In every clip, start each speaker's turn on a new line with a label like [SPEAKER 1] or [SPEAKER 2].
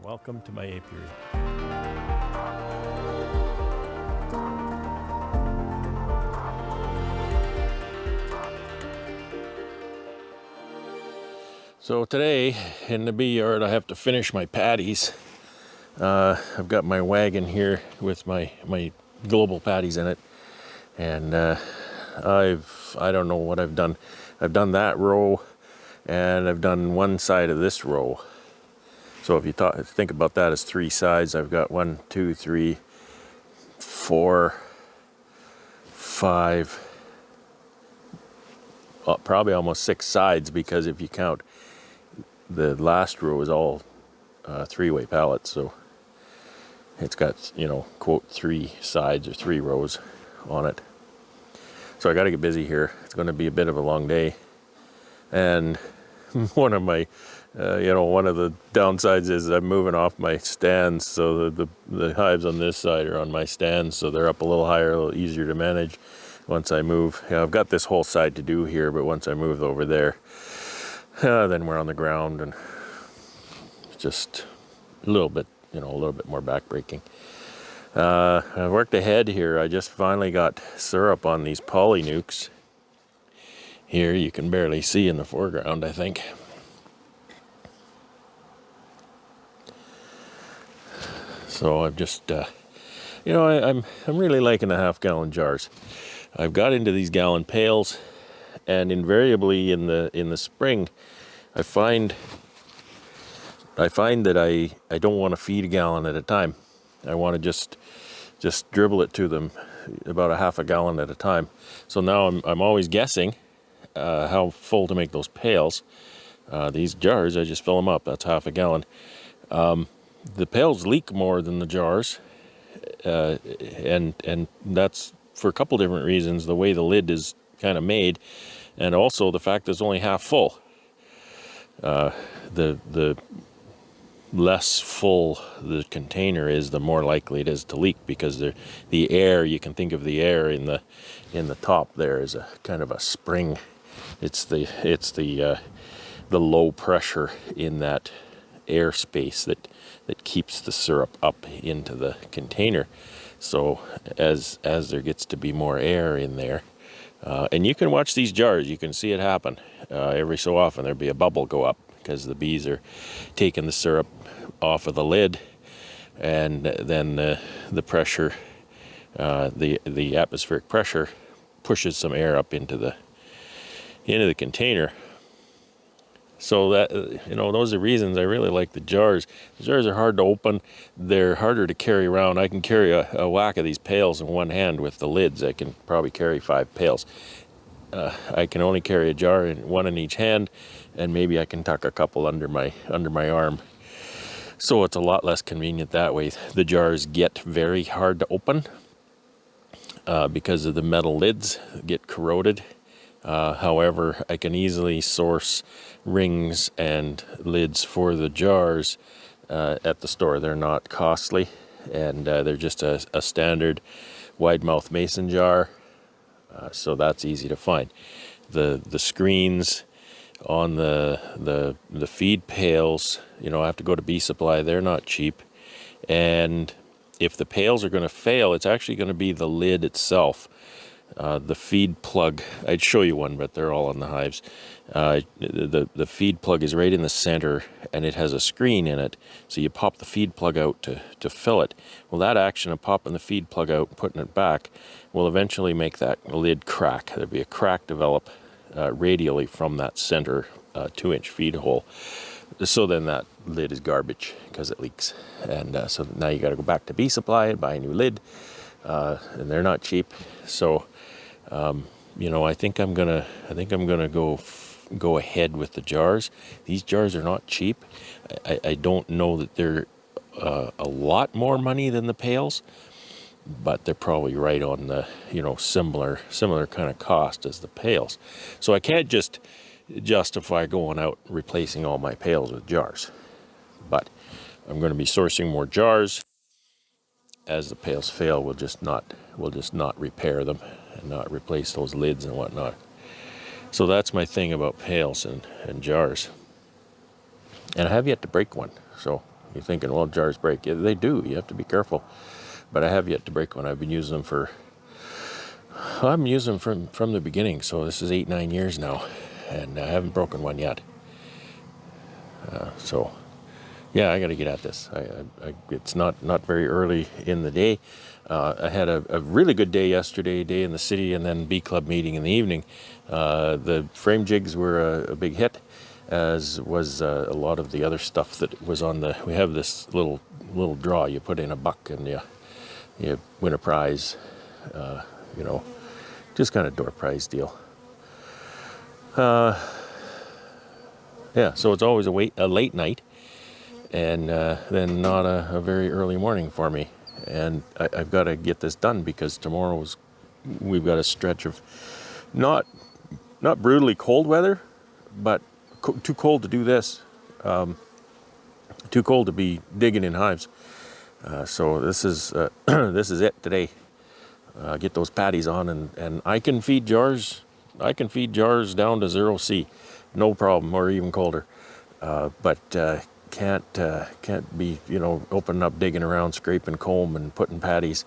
[SPEAKER 1] Welcome to my apiary. So today in the bee yard I have to finish my patties. I've got my wagon here with my global patties in it, and I don't know what I've done. I've done that row, and I've done one side of this row. So if you think about that as three sides, I've got 1, 2, 3, 4, 5, probably almost 6 sides, because if you count the last row is all three-way pallets, so it's got, quote, 3 sides or 3 rows on it. So I got to get busy here. It's going to be a bit of a long day, and one of the downsides is I'm moving off my stands, so the hives on this side are on my stands, so they're up a little higher, a little easier to manage once I move. I've got this whole side to do here, but once I move over there, then we're on the ground, and it's just a little bit more backbreaking. I worked ahead here. I just finally got syrup on these poly nukes. Here you can barely see in the foreground, I think. So I'm just, I'm really liking the half-gallon jars. I've got into these gallon pails, and invariably in the spring, I find that I don't want to feed a gallon at a time. I want to just dribble it to them about a half a gallon at a time. So now I'm always guessing how full to make those pails. These jars, I just fill them up. That's half a gallon. The pails leak more than the jars, and that's for a couple different reasons. The way the lid is kind of made, and also the fact that it's only half full. The less full the container is, the more likely it is to leak, because the air, you can think of the air in the top there as a kind of a spring. It's the low pressure in that airspace that keeps the syrup up into the container. So as there gets to be more air in there, and you can watch these jars, you can see it happen. Every so often there'll be a bubble go up, because the bees are taking the syrup off of the lid, and then the pressure, the atmospheric pressure, pushes some air up into the container. So that, those are reasons I really like the jars. The jars are hard to open. They're harder to carry around. I can carry a whack of these pails in one hand with the lids. I can probably carry 5 pails. I can only carry a jar, one in each hand, and maybe I can tuck a couple under my arm. So it's a lot less convenient that way. The jars get very hard to open because of the metal lids get corroded. However, I can easily source rings and lids for the jars at the store. They're not costly, and they're just a standard wide mouth mason jar, so that's easy to find. The screens on the feed pails, I have to go to Bee Supply. They're not cheap, and if the pails are going to fail, it's actually going to be the lid itself. The feed plug, I'd show you one, but they're all on the hives. The feed plug is right in the center, and it has a screen in it, so you pop the feed plug out to fill it. Well, that action of popping the feed plug out and putting it back will eventually make that lid crack. There'll be a crack develop radially from that center 2-inch feed hole. So then that lid is garbage because it leaks, and so now you got to go back to Bee Supply and buy a new lid, and they're not cheap. So I think I'm gonna go ahead with the jars. These jars are not cheap. I don't know that they're a lot more money than the pails, but they're probably right on the similar kind of cost as the pails. So I can't just justify going out and replacing all my pails with jars, but I'm going to be sourcing more jars. As the pails fail, we'll just not repair them and not replace those lids and whatnot. So that's my thing about pails and jars. And I have yet to break one, so You're thinking, well, jars break. Yeah, they do. You have to be careful. But I have yet to break one. I've been using them I'm using them from the beginning. So this is 8-9 years now. And I haven't broken one yet. So yeah, I got to get at this. It's not very early in the day. I had a really good day yesterday, day in the city, and then bee club meeting in the evening. The frame jigs were a big hit, as was a lot of the other stuff that was on the. We have this little draw. You put in a buck and you win a prize. You know, just kind of door prize deal. Yeah, so it's always a late night. And then not a very early morning for me. And I've got to get this done because we've got a stretch of not brutally cold weather, but too cold to do this. Too cold to be digging in hives. So this is this is it today. Get those patties on, and I can feed jars. I can feed jars down to 0°C, no problem, or even colder. But can't be opening up, digging around, scraping comb and putting patties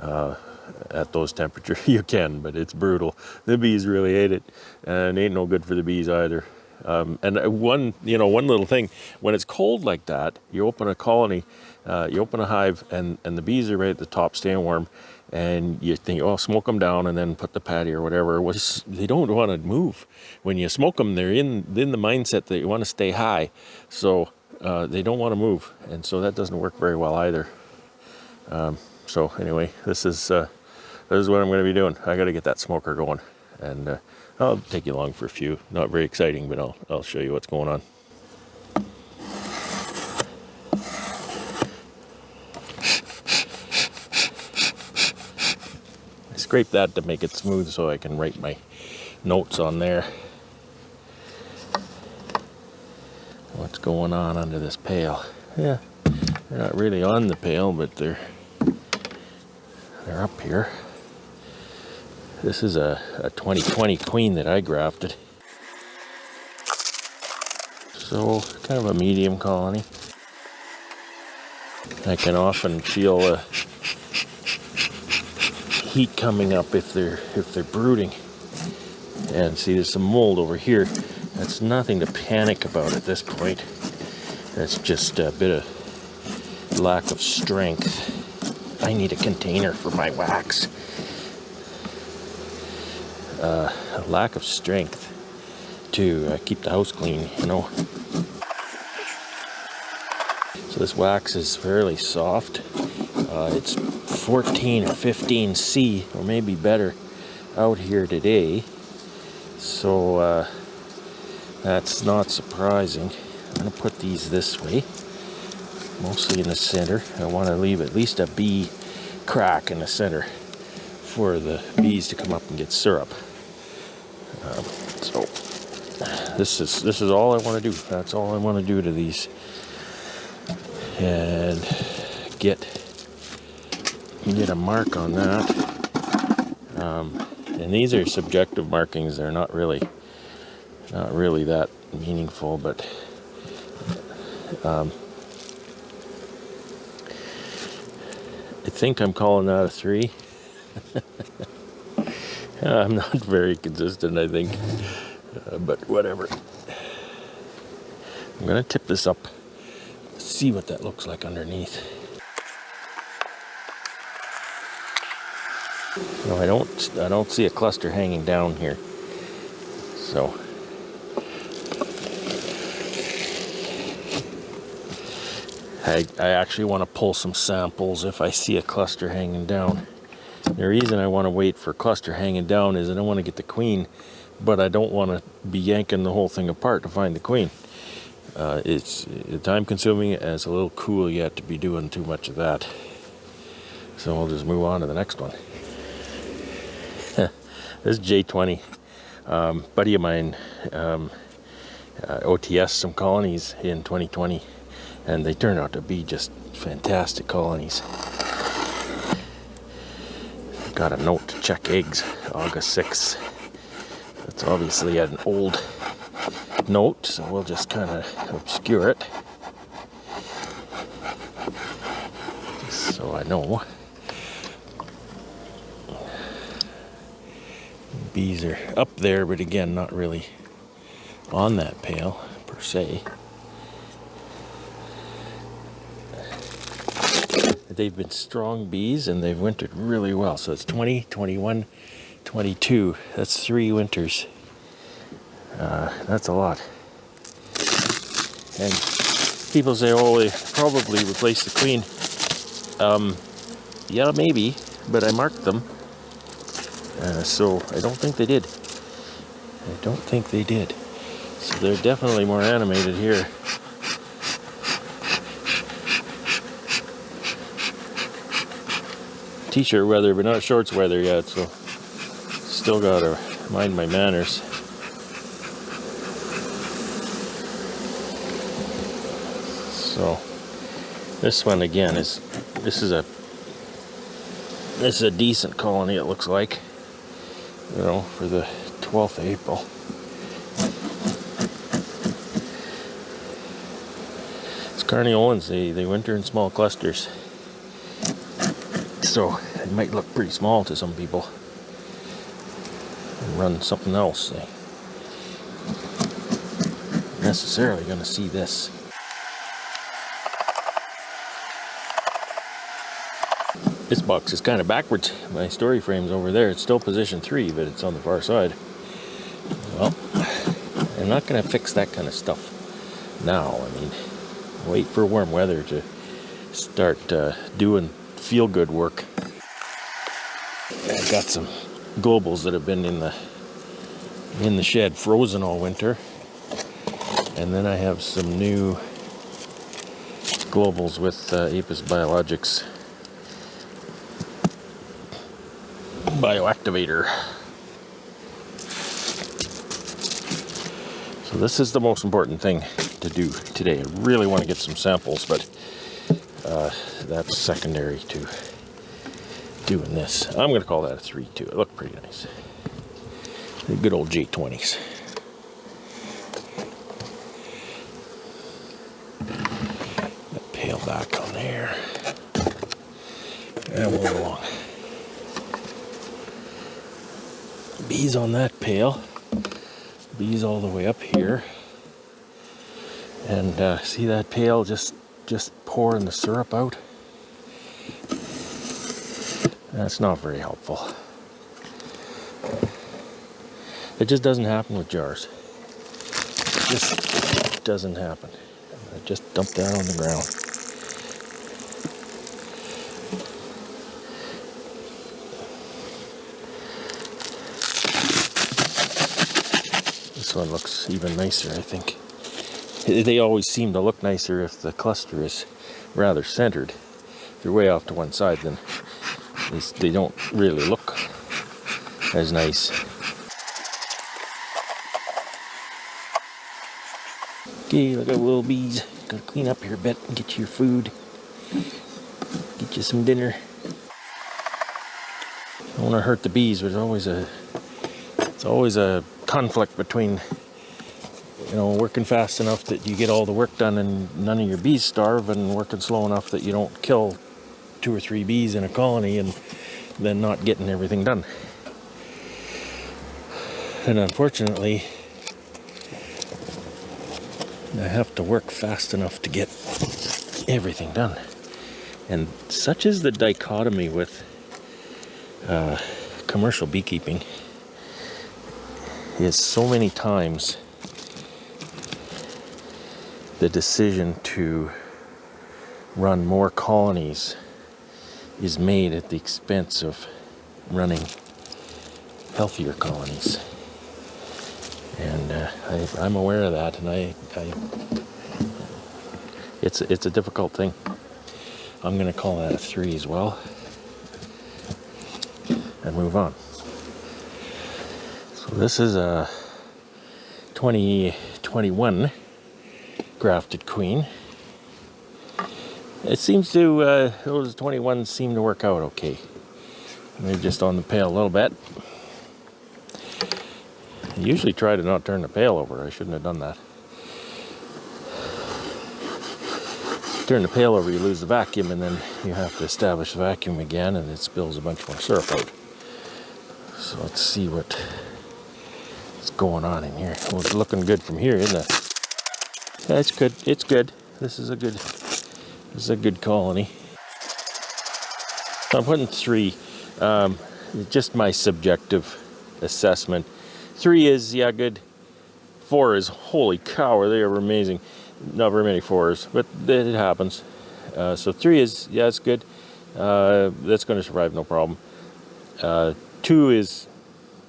[SPEAKER 1] at those temperatures. You can, but it's brutal. The bees really hate it, and it ain't no good for the bees either. And one little thing, when it's cold like that, you open a colony, you open a hive, and the bees are right at the top staying warm, and you think, oh, smoke them down and then put the patty or whatever. They don't want to move. When you smoke them, they're in the mindset that you want to stay high, so they don't want to move, and so that doesn't work very well either. So anyway, this is what I'm going to be doing. I got to get that smoker going, and I'll take you along for a few. Not very exciting, but I'll show you what's going on. I scrape that to make it smooth so I can write my notes on there. What's going on under this pail? Yeah, they're not really on the pail, but they're up here. This is a 2020 queen that I grafted. So kind of a medium colony. I can often feel heat coming up if they're brooding. And see, there's some mold over here. That's nothing to panic about at this point. That's just a bit of lack of strength. I need a container for my wax. A lack of strength to keep the house clean, So this wax is fairly soft. It's 14 or 15 C, or maybe better, out here today. So that's not surprising. I'm going to put these this way, mostly in the center. I want to leave at least a bee crack in the center for the bees to come up and get syrup. So this is all I want to do. That's all I want to do to these, and get a mark on that. And these are subjective markings. They're not really that meaningful, but I think I'm calling that a 3. I'm not very consistent, I think, but whatever. I'm gonna tip this up, see what that looks like underneath. No, I don't see a cluster hanging down here. So I actually want to pull some samples if I see a cluster hanging down. The reason I want to wait for cluster hanging down is I don't want to get the queen, but I don't want to be yanking the whole thing apart to find the queen. It's time consuming, and it's a little cool yet to be doing too much of that. So we'll just move on to the next one. This is J20. Buddy of mine OTS some colonies in 2020, and they turned out to be just fantastic colonies. Got a note to check eggs, August 6th. That's obviously an old note, so we'll just kind of obscure it. I know. Bees are up there, but again, not really on that pail per se. They've been strong bees and they've wintered really well. So it's 20, 21, 22. That's 3 winters. That's a lot. And people say, oh, they probably replaced the queen. Yeah, maybe, but I marked them. So I don't think they did. I don't think they did. So they're definitely more animated here. T-shirt weather, but not shorts weather yet, so still gotta mind my manners. So this one again is this is a decent colony, it looks like, you know, for the 12th of April. It's Carniolans, they winter in small clusters. So it might look pretty small to some people and run something else. They necessarily going to see this. This box is kind of backwards. My story frame's over there. It's still position 3, but it's on the far side. Well, I'm not going to fix that kind of stuff now. I mean, wait for warm weather to start doing feel-good work. I've got some globals that have been in the shed frozen all winter, and then I have some new globals with Apis Biologics bioactivator. So this is the most important thing to do today. I really want to get some samples, but that's secondary to doing this. I'm going to call that a 3 too. It looked pretty nice. The good old J20s. That pail back on there. And we'll go along. Bees on that pail. Bees all the way up here. And see that pail just pouring the syrup out? That's not very helpful. It just doesn't happen with jars. It just doesn't happen. I just dumped that on the ground. This one looks even nicer, I think. They always seem to look nicer if the cluster is rather centered. If you're way off to one side, then they don't really look as nice. Okay, look at little bees. Gotta clean up here a bit and get you your food. Get you some dinner. I don't want to hurt the bees, but it's always a conflict between, you know, working fast enough that you get all the work done and none of your bees starve, and working slow enough that you don't kill 2 or 3 bees in a colony and then not getting everything done. And unfortunately, I have to work fast enough to get everything done. And such is the dichotomy with commercial beekeeping, is so many times the decision to run more colonies is made at the expense of running healthier colonies. And I'm aware of that, and it's a difficult thing. I'm going to call that a 3 as well, and move on. So this is a 2021 grafted queen. It seems to, those 21s seem to work out okay. They're just on the pail a little bit. I usually try to not turn the pail over. I shouldn't have done that. turn the pail over, you lose the vacuum, and then you have to establish the vacuum again, and it spills a bunch more syrup out. So let's see what's going on in here. Well, it's looking good from here, isn't it? Yeah, it's good. It's good. This is a good colony. So I'm putting 3. Just my subjective assessment. 3 is, yeah, good. 4 is, holy cow, they are amazing. Not very many 4s, but it happens. So 3 is, yeah, it's good. That's going to survive, no problem. 2 is,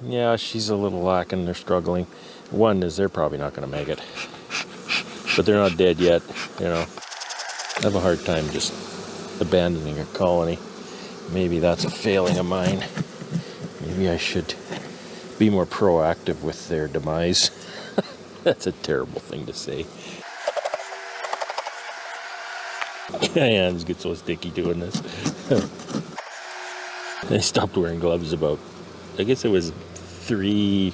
[SPEAKER 1] yeah, she's a little lacking. They're struggling. 1 is, they're probably not going to make it. But they're not dead yet, you know. I have a hard time just abandoning a colony. Maybe that's a failing of mine. Maybe I should be more proactive with their demise. That's a terrible thing to say. My hands get so sticky doing this. I stopped wearing gloves about, I guess it was 3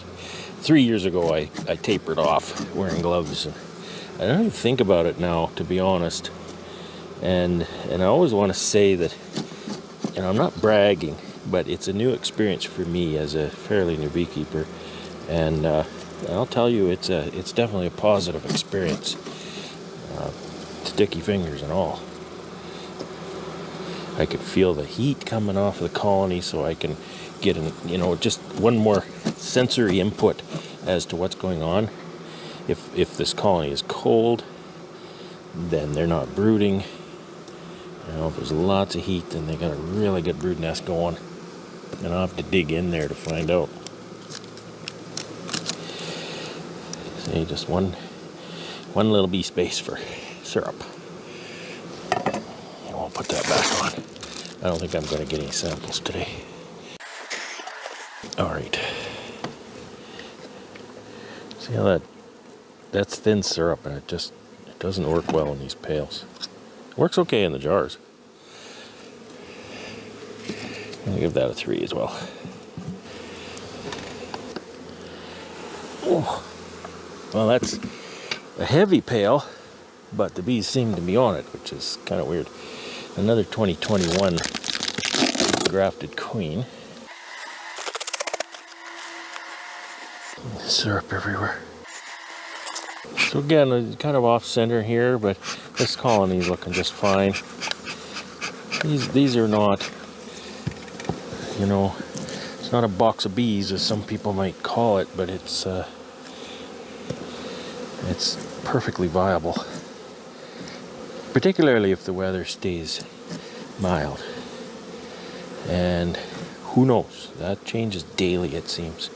[SPEAKER 1] years ago. I tapered off wearing gloves. And I don't even think about it now, to be honest. And I always want to say that, you know, I'm not bragging, but it's a new experience for me as a fairly new beekeeper. And I'll tell you, it's definitely a positive experience. Sticky fingers and all. I could feel the heat coming off the colony, so I can get just one more sensory input as to what's going on. If this colony is cold, then they're not brooding. You know, if there's lots of heat, then they got a really good brood nest going. And I'll have to dig in there to find out. See, just one little bee space for syrup. And we'll put that back on. I don't think I'm going to get any samples today. All right. See how that's thin syrup, and it doesn't work well in these pails. It works okay in the jars. I'm going to give that a 3 as well. Oh. Well, that's a heavy pail, but the bees seem to be on it, which is kind of weird. Another 2021 grafted queen. Syrup everywhere. So again, kind of off center here, but this colony is looking just fine. These are not, you know, it's not a box of bees as some people might call it, but it's perfectly viable. Particularly if the weather stays mild. And who knows, that changes daily, it seems.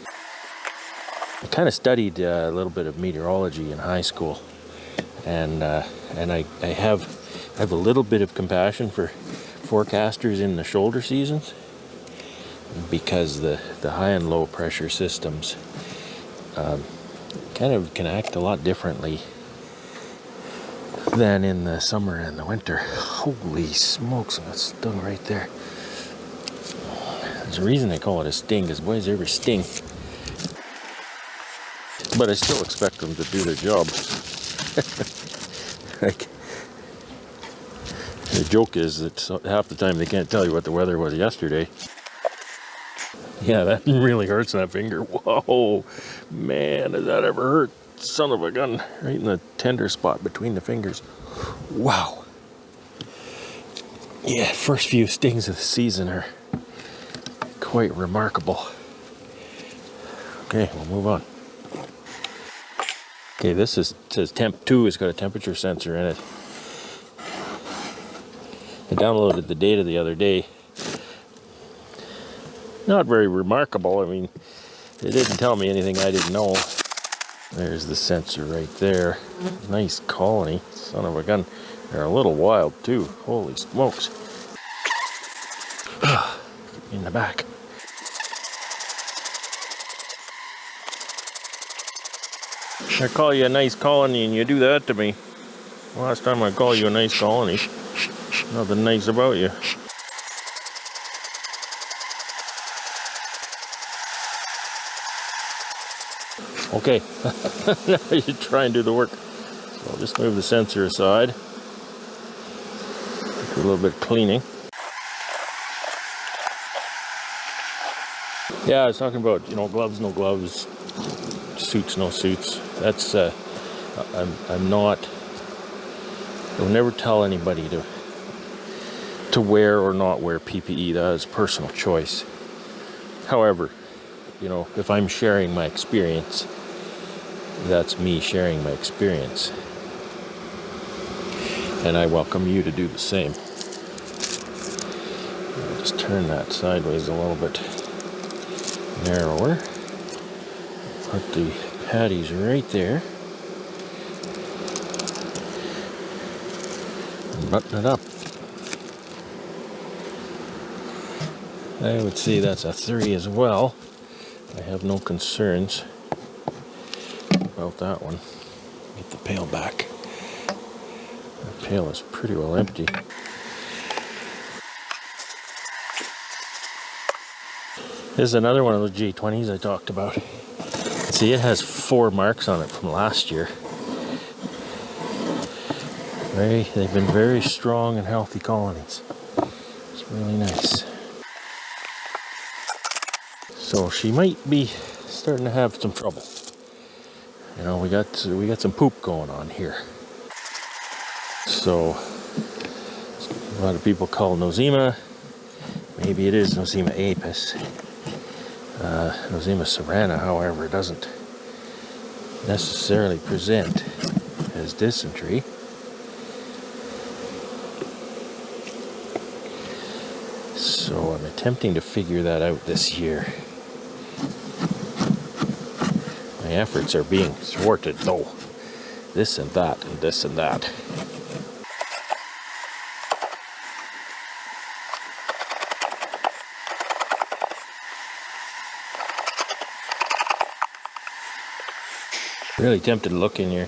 [SPEAKER 1] I kind of studied a little bit of meteorology in high school, and I have a little bit of compassion for forecasters in the shoulder seasons, because the high and low pressure systems kind of can act a lot differently than in the summer and the winter. Holy smokes, that stung right there. There's a reason they call it a sting, because boys, they ever sting. But I still expect them to do their job. Like, the joke is that half the time they can't tell you what the weather was yesterday. Yeah, that really hurts that finger. Whoa, man, does that ever hurt? Son of a gun, right in the tender spot between the fingers. Wow. Yeah, first few stings of the season are quite remarkable. Okay, we'll move on. Okay, this says temp 2. It's got a temperature sensor in it. I downloaded the data the other day. Not very remarkable. I mean, it didn't tell me anything I didn't know. There's the sensor right there. Nice colony. Son of a gun. They're a little wild too. Holy smokes. In the back. I call you a nice colony and you do that to me. Last time I call you a nice colony. Nothing nice about you. Okay, now you try and do the work. So I'll just move the sensor aside. for a little bit of cleaning. Yeah, I was talking about, gloves, no gloves, suits, no suits. That's, I'm not, I will never tell anybody to wear or not wear PPE. That is personal choice. However, if I'm sharing my experience, that's me sharing my experience. And I welcome you to do the same. I'll just turn that sideways a little bit narrower. Put the patties right there. And button it up. I would say that's a 3 as well. I have no concerns about that one. Get the pail back. The pail is pretty well empty. This is another one of those J20s I talked about. See, it has 4 marks on it from last year. They've been very strong and healthy colonies. It's really nice. So she might be starting to have some trouble. We got some poop going on here. So a lot of people call nosema. Maybe it is Nosema apis. Nosema serrana, however, doesn't necessarily present as dysentery. So I'm attempting to figure that out this year. My efforts are being thwarted, though. This and that, and this and that. Really tempted to look in here.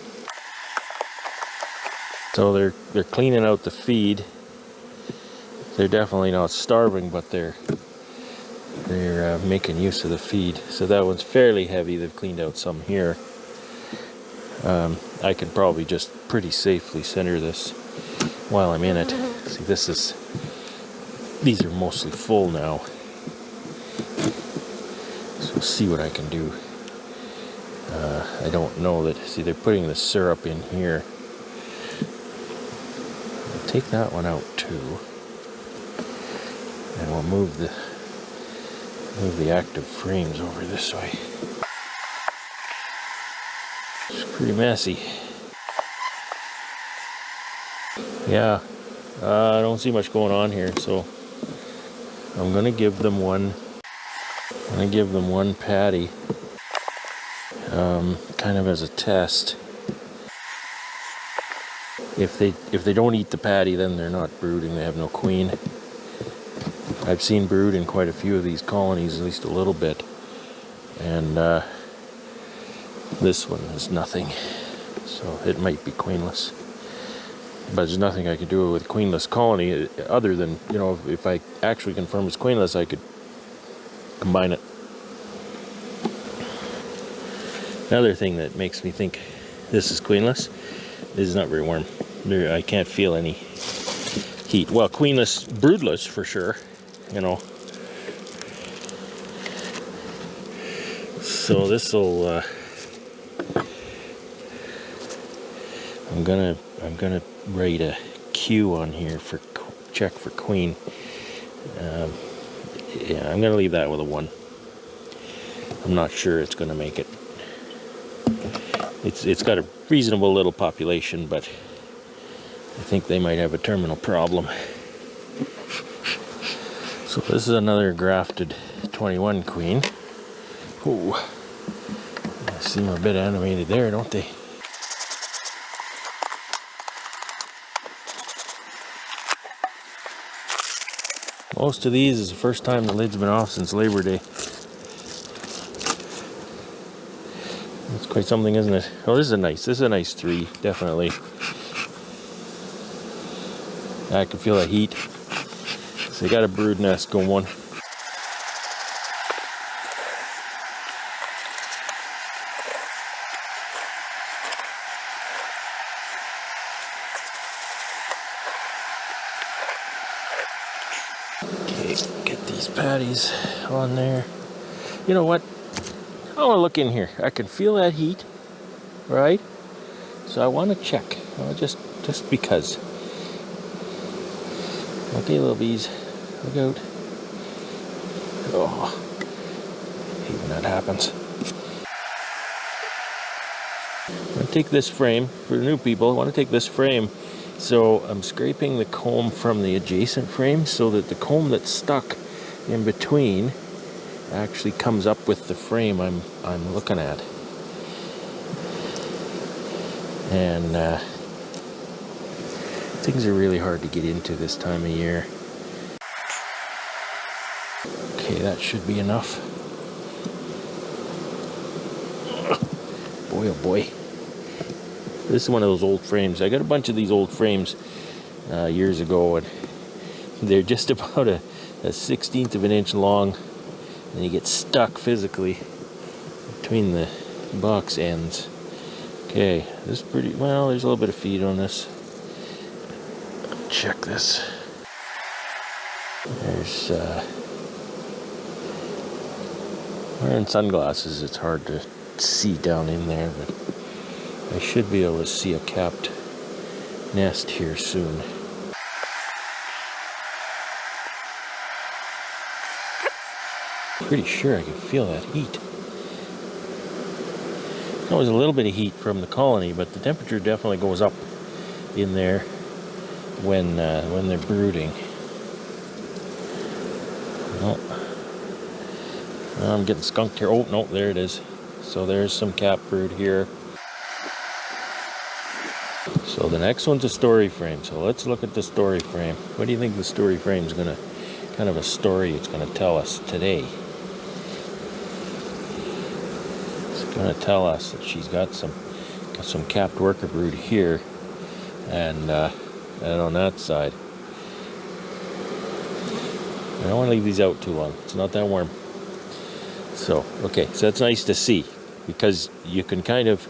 [SPEAKER 1] So they're cleaning out the feed. They're definitely not starving, but they're making use of the feed. So that one's fairly heavy. They've cleaned out some here. I could probably just pretty safely center this while I'm in it. See, these are mostly full now. So we'll see what I can do. I don't know that. See, they're putting the syrup in here. I'll take that one out too, and we'll move the active frames over this way. It's pretty messy. Yeah, I don't see much going on here, so I'm gonna give them one. I'm gonna give them one patty, kind of as a test. If they don't eat the patty, then they're not brooding. They have no queen. I've seen brood in quite a few of these colonies, at least a little bit, and this one is nothing. So it might be queenless. But there's nothing I could do with a queenless colony other than, if I actually confirm it's queenless, I could combine it. Another thing that makes me think this is queenless, this is not very warm. I can't feel any heat. Well, queenless, broodless for sure, So this'll, I'm gonna write a Q on here for check for queen. Yeah, I'm gonna leave that with a 1. I'm not sure it's gonna make it. It's got a reasonable little population, but I think they might have a terminal problem. So this is another grafted 21 queen. Ooh, they seem a bit animated there, don't they? Most of these is the first time the lid's been off since Labor Day. That's quite something, isn't it? Oh, this is a nice 3, definitely. I can feel the heat. So they got a brood nest going. these patties on there. You know what? I want to look in here. I can feel that heat, right? So I want to check. Just because. Okay, little bees, look out. Oh, I hate when that happens. I'm going to take this frame, for the new people, I want to take this frame. So I'm scraping the comb from the adjacent frame so that the comb that's stuck in between actually comes up with the frame I'm looking at. And things are really hard to get into this time of year. Okay, that should be enough. Boy, oh boy. This is one of those old frames. I got a bunch of these old frames years ago, and they're just about a 1/16 of an inch long, and you get stuck physically between the box ends. Okay, this is pretty, well, there's a little bit of feed on this. Check this. There's, wearing sunglasses, it's hard to see down in there, but I should be able to see a capped nest here soon. Pretty sure I can feel that heat. There was a little bit of heat from the colony, but the temperature definitely goes up in there when they're brooding. Oh, I'm getting skunked here. Oh no, there it is. So there's some cap brood here. So the next one's a story frame. So let's look at the story frame. What do you think the story frame is gonna, kind of a story it's gonna tell us today? It's gonna tell us that she's got some capped worker brood here, and on that side. I don't want to leave these out too long. It's not that warm. So okay, so that's nice to see, because you can kind of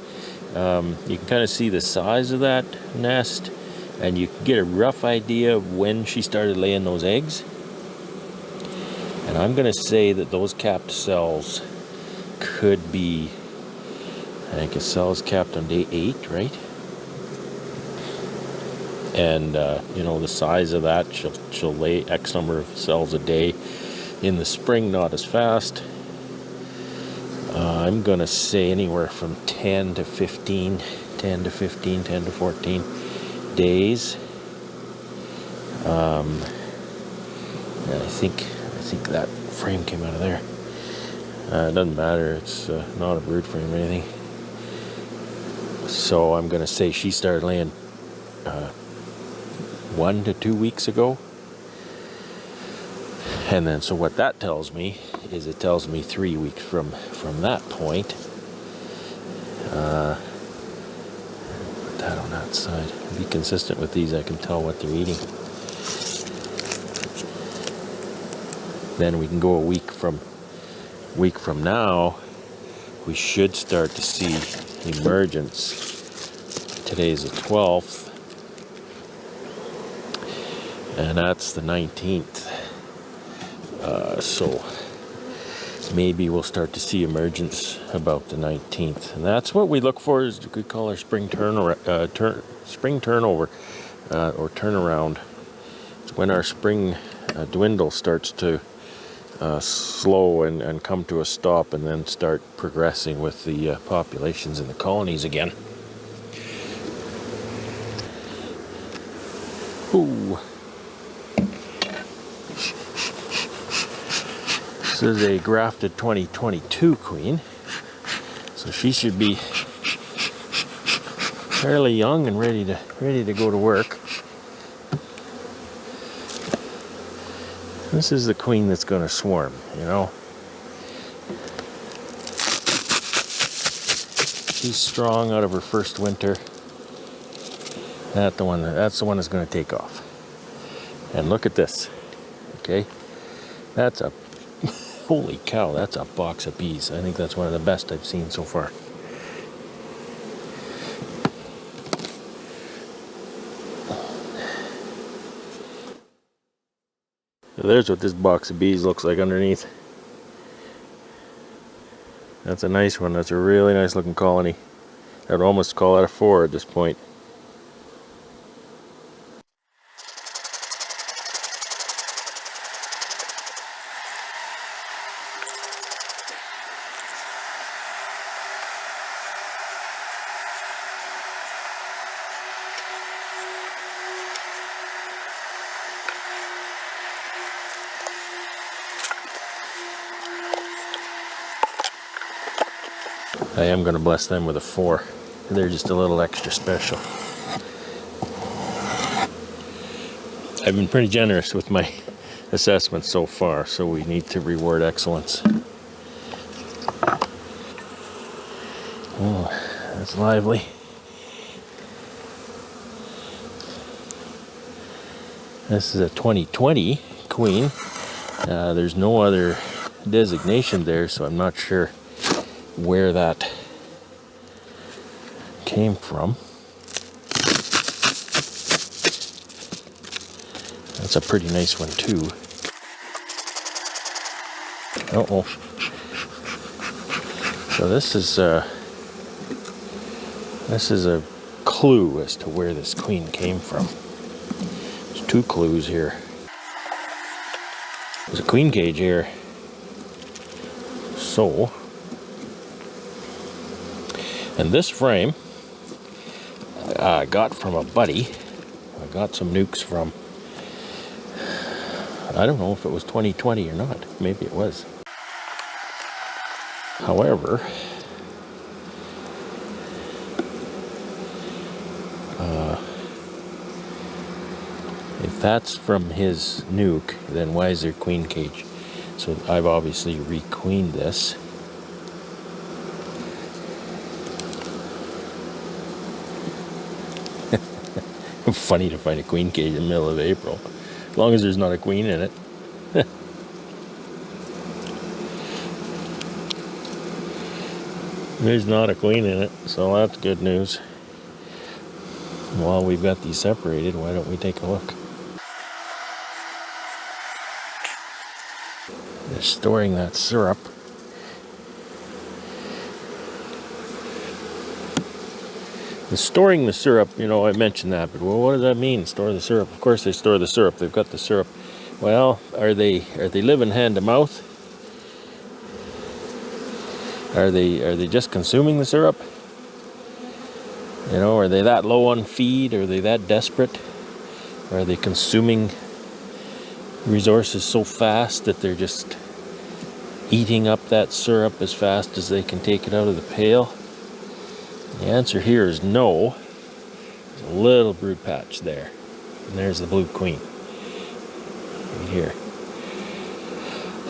[SPEAKER 1] see the size of that nest, and you can get a rough idea of when she started laying those eggs. And I'm going to say that those capped cells could be, I think a cell is capped on day 8, right? And you know, the size of that, she'll lay X number of cells a day. In the spring, not as fast. I'm gonna say anywhere from 10 to 14 days. And I think that frame came out of there. It doesn't matter, it's not a brood frame or anything. So I'm gonna say she started laying 1 to 2 weeks ago. And then, so what that tells me is, it tells me 3 weeks from that point. Put that on that side. Be consistent with these, I can tell what they're eating. Then we can go a week from now. We should start to see emergence. Today's the 12th, and that's the 19th. So maybe we'll start to see emergence about the 19th, and that's what we look for. Is we call our spring turnover or turnaround. It's when our spring dwindle starts to slow and come to a stop, and then start progressing with the populations in the colonies again. Ooh. This is a grafted 2022 queen, so she should be fairly young and ready to go to work. This is the queen that's going to swarm, you know. She's strong out of her first winter. That's the one that's going to take off. And look at this. Okay, that's a holy cow, that's a box of bees. I think that's one of the best I've seen so far. There's what this box of bees looks like underneath. That's a nice one. That's a really nice looking colony. I'd almost call it a 4 at this point. I am going to bless them with a 4. They're just a little extra special. I've been pretty generous with my assessments so far, so we need to reward excellence. Oh, that's lively. This is a 2020 queen. There's no other designation there, so I'm not sure where that came from. That's a pretty nice one too. Uh-oh. So this is a clue as to where this queen came from. There's 2 clues here. There's a queen cage here. So, and this frame I got from a buddy. I got some nukes from, I don't know if it was 2020 or not. Maybe it was. However, if that's from his nuke, then why is there queen cage? So I've obviously requeened this. Funny to find a queen cage in the middle of April, as long as there's not a queen in it. There's not a queen in it, so that's good news. While we've got these separated, why don't we take a look? They're storing that syrup. Storing the syrup, you know, I mentioned that, but well, what does that mean, store the syrup? Of course they store the syrup. They've got the syrup. Well, are they living hand to mouth? Are they just consuming the syrup? You know, are they that low on feed? Are they that desperate? Or are they consuming resources so fast that they're just eating up that syrup as fast as they can take it out of the pail? The answer here is no. There's a little brood patch there. And there's the blue queen. Right here.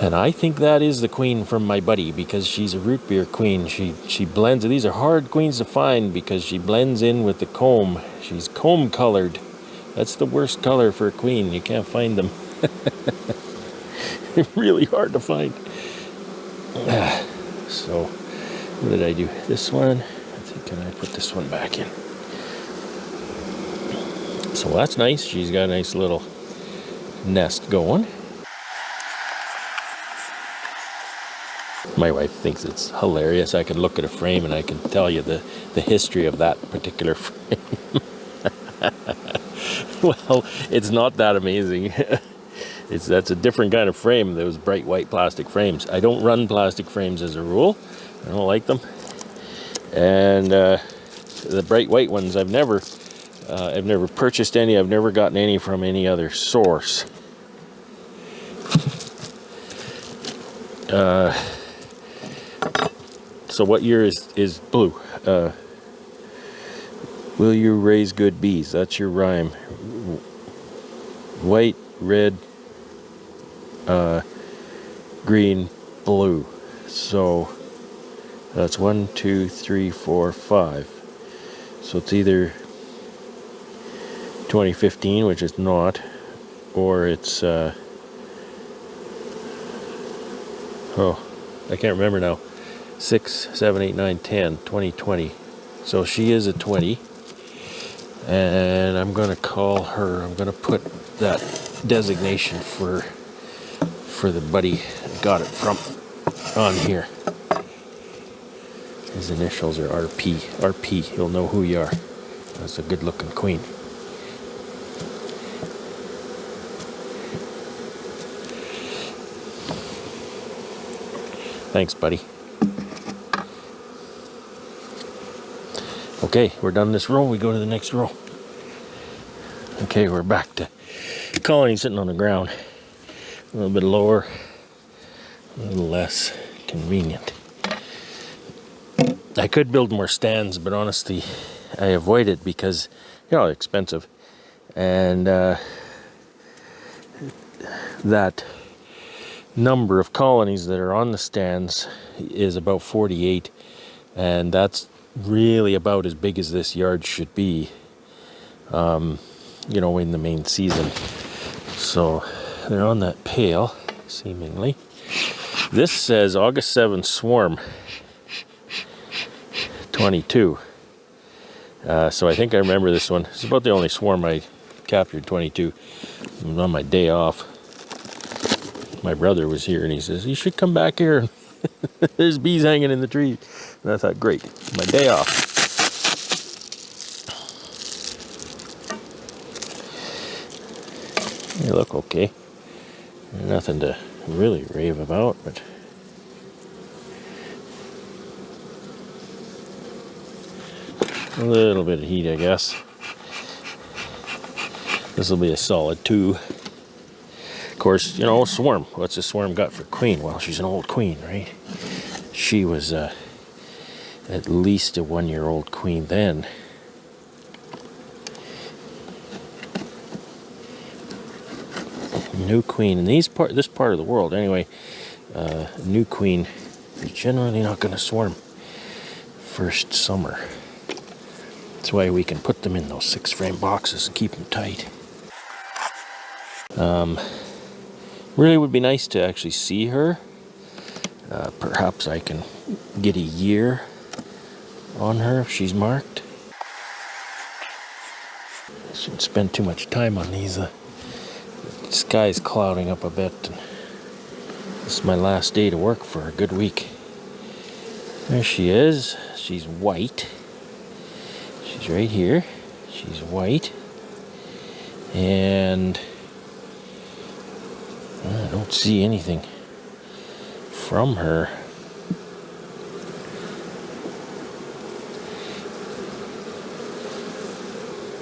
[SPEAKER 1] And I think that is the queen from my buddy, because she's a root beer queen. She blends. These are hard queens to find because she blends in with the comb. She's comb colored. That's the worst color for a queen. You can't find them. They're really hard to find. So, what did I do? This one. Can I put this one back in? So that's nice. She's got a nice little nest going. My wife thinks it's hilarious. I can look at a frame and I can tell you the history of that particular frame. Well, it's not that amazing. That's a different kind of frame, those bright white plastic frames. I don't run plastic frames as a rule. I don't like them. And the bright white ones, I've never purchased any. I've never gotten any from any other source. So what year is blue? Will you raise good bees? That's your rhyme. White, red, green, blue. So that's 1, 2, 3, 4, 5. So it's either 2015, which is not, or it's I can't remember now. 6, 7, 8, 9, 10, 2020. So she is a 20. And I'm going to call her, I'm going to put that designation for for the buddy I got it from on here. His initials are RP. RP, he'll know who you are. That's a good looking queen. Thanks, buddy. Okay, we're done this row. We go to the next row. Okay, we're back to colony sitting on the ground. A little bit lower, a little less convenient. I could build more stands, but honestly, I avoid it because, you know, it's expensive. And that number of colonies that are on the stands is about 48. And that's really about as big as this yard should be, you know, in the main season. So they're on that pail, seemingly. This says August 7th swarm 22. So I think I remember this one. It's about the only swarm I captured, 22. It was on my day off. My brother was here and he says, you should come back here. There's bees hanging in the tree. And I thought, great, my day off. They look okay. Nothing to really rave about, but a little bit of heat, I guess. This will be a solid 2. Of course, you know, swarm. What's a swarm got for queen? Well, she's an old queen, right? She was at least a 1-year-old queen then. New queen in this part of the world, anyway. New queen is generally not going to swarm first summer. That's why we can put them in those 6-frame boxes and keep them tight. Really would be nice to actually see her. Perhaps I can get a year on her if she's marked. I shouldn't spend too much time on these. The sky's clouding up a bit. This is my last day to work for a good week. There she is. She's white. She's right here. She's white. And I don't see anything from her.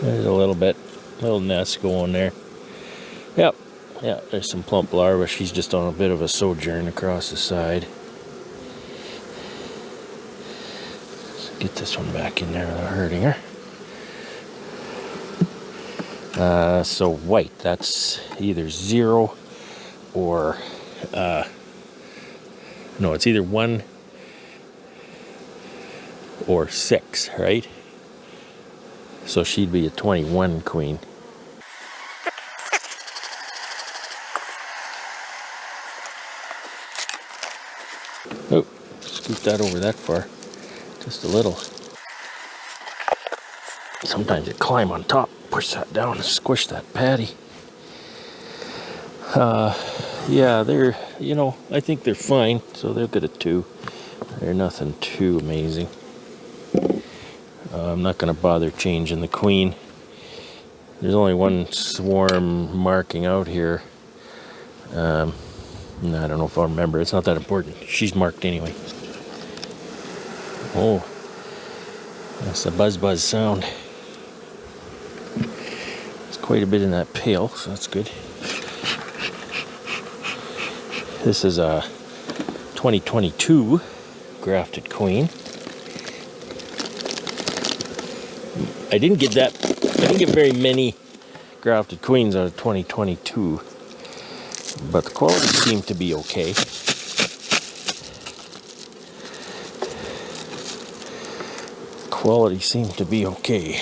[SPEAKER 1] There's a little nest going there. Yep, yeah, there's some plump larvae. She's just on a bit of a sojourn across the side. Let's get this one back in there without hurting her. So white, that's either 0 or no, it's either 1 or 6, right? So she'd be a 21 queen. Oh, scoot that over that far. Just a little. Sometimes you climb on top, push that down and squish that patty. Yeah, they're, you know, I think they're fine. So they'll get a 2. They're nothing too amazing. I'm not going to bother changing the queen. There's only one swarm marking out here. I don't know if I'll remember. It's not that important. She's marked anyway. Oh, that's a buzz sound. There's quite a bit in that pail, so that's good. This is a 2022 grafted queen. I didn't get very many grafted queens out of 2022, but the quality seemed to be okay. Quality seemed to be okay.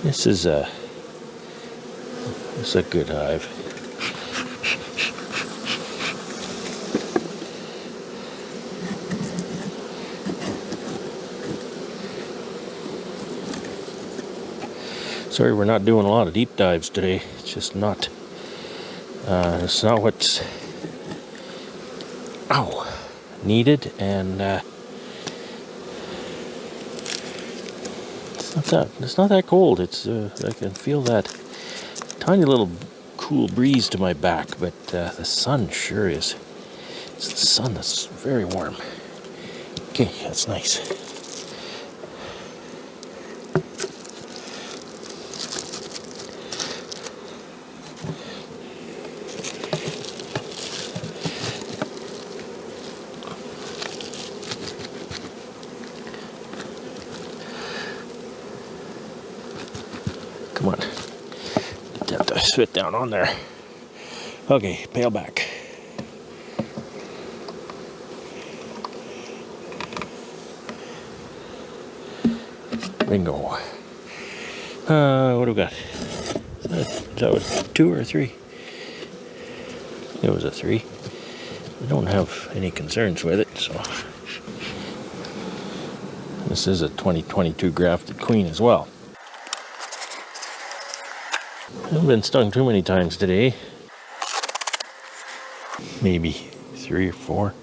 [SPEAKER 1] This is a good hive. Sorry, we're not doing a lot of deep dives today. It's just not It's not what's needed, and it's not that cold. It's I can feel that tiny little cool breeze to my back, but the sun sure is. It's the sun that's very warm. Okay, that's nice. Come on. Have to sit down on there. Okay, pail back. Bingo. What do we got? Is that a 2 or a 3? It was a 3. I don't have any concerns with it, so. This is a 2022 grafted queen as well. I haven't been stung too many times today. Maybe 3 or 4.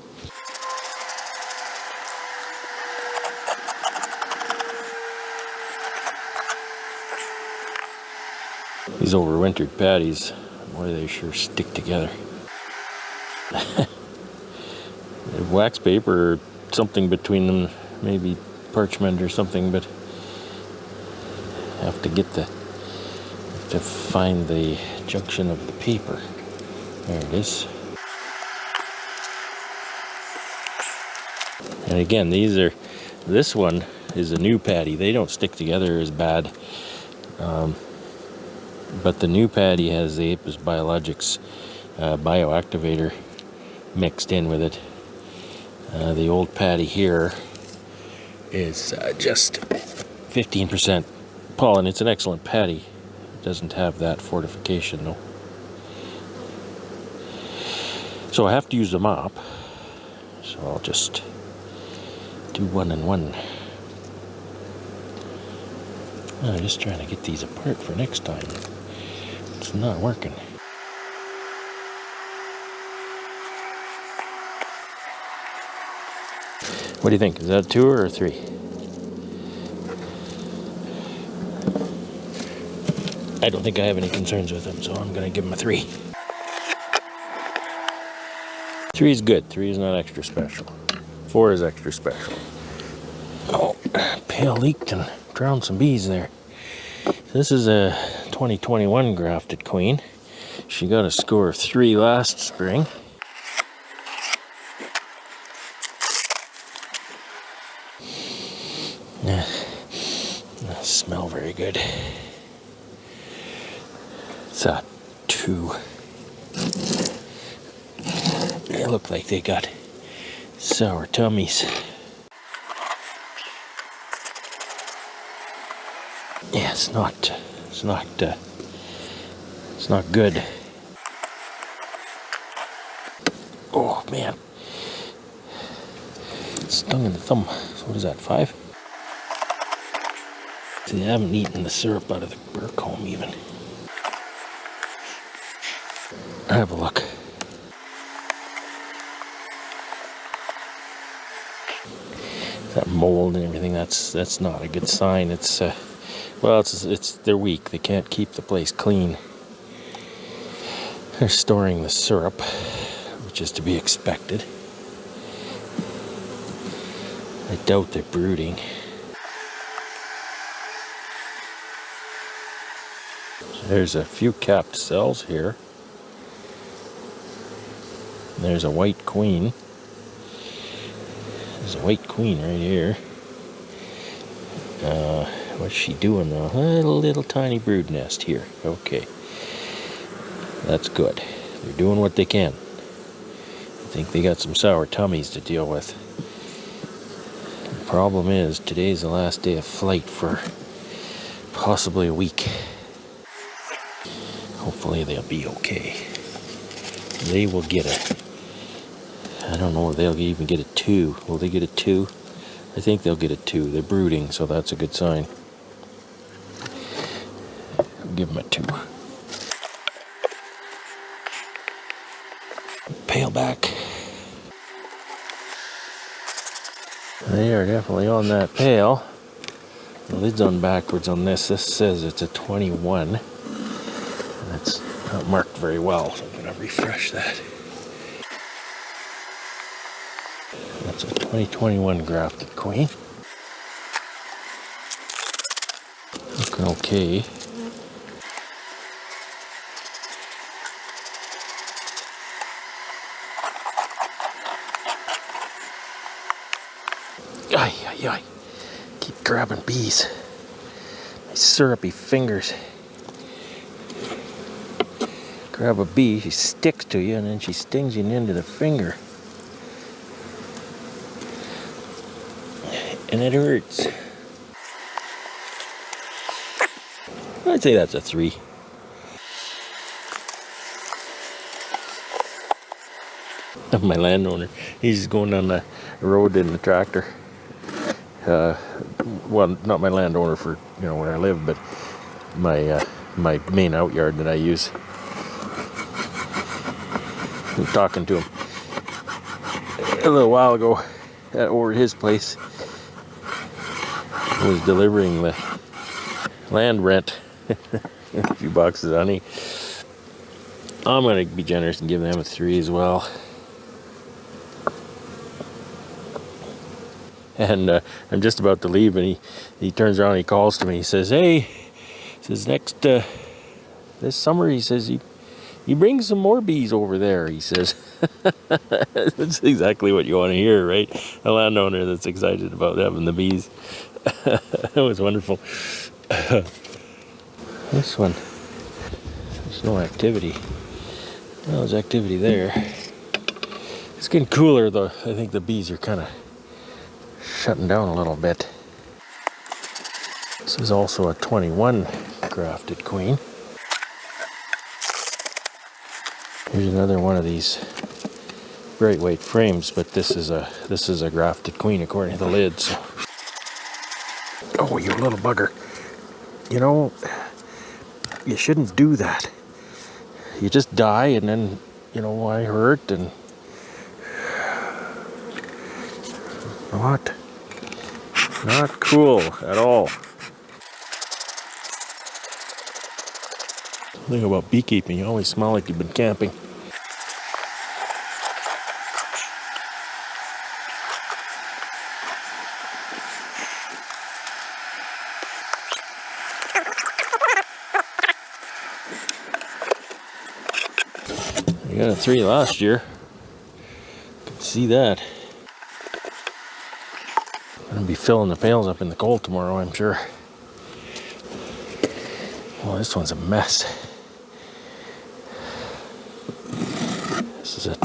[SPEAKER 1] These overwintered patties, boy, they sure stick together. Wax paper or something between them, maybe parchment or something, but have to find the junction of the paper. There it is. And again, this one is a new patty. They don't stick together as bad. But the new patty has the Apis Biologics bioactivator mixed in with it. The old patty here is just 15% pollen. It's an excellent patty. It doesn't have that fortification though. So I have to use the mop. So I'll just do 1 and 1. I'm just trying to get these apart for next time. It's not working. What do you think? Is that a 2 or a 3? I don't think I have any concerns with them, so I'm going to give them a 3. 3 is good. 3 is not extra special. 4 is extra special. Oh, pail leaked and drowned some bees there. This is a 2021 grafted queen. She got a score of 3 last spring. Smell very good. It's a 2. They look like they got sour tummies. Yeah, it's not good. Oh man, stung in the thumb. So what is that, 5? See, I haven't eaten the syrup out of the burr comb even. Have a look. That mold and everything, that's not a good sign. It's they're weak. They can't keep the place clean. They're storing the syrup, which is to be expected. I doubt they're brooding. So there's a few capped cells here. There's a white queen. There's a white queen right here. What's she doing though? A little tiny brood nest here. Okay. That's good. They're doing what they can. I think they got some sour tummies to deal with. The problem is, today's the last day of flight for possibly a week. Hopefully they'll be okay. They will get I don't know if they'll even get a 2. Will they get a 2? I think they'll get a 2. They're brooding, so that's a good sign. I'll give them a 2. pail back. They are definitely on that pail. The lid's on backwards on this. This says it's a 21. And it's not marked very well, so I'm going to refresh that. That's a 2021 grafted queen. Looking okay. Ay, ay, ay. Keep grabbing bees. My syrupy fingers. Grab a bee, she sticks to you, and then she stings you into the finger. And it hurts. I'd say that's a 3. My landowner, he's going down the road in the tractor. Well, not my landowner for where I live, but my main outyard that I use. I'm talking to him a little while ago over at his place. I was delivering the land rent, a few boxes of honey. I'm going to be generous and give them a 3 as well. And I'm just about to leave, and he turns around and he calls to me. He says, "Hey," he says, "next this summer," he says, you bring some more bees over there," he says. That's exactly what you want to hear, right? A landowner that's excited about having the bees. That was wonderful. This one, there's no activity. Well, there's activity there. It's getting cooler, though. I think the bees are kind of shutting down a little bit. This is also a 21 grafted queen. Here's another one of these bright white frames, but this is a grafted queen according to the lid. So. Oh, you little bugger! You shouldn't do that. You just die, and then I hurt and not cool at all. The thing about beekeeping, you always smell like you've been camping. I got a 3 last year. You can see that. I'm gonna be filling the pails up in the cold tomorrow, I'm sure. Well, this one's a mess. This is a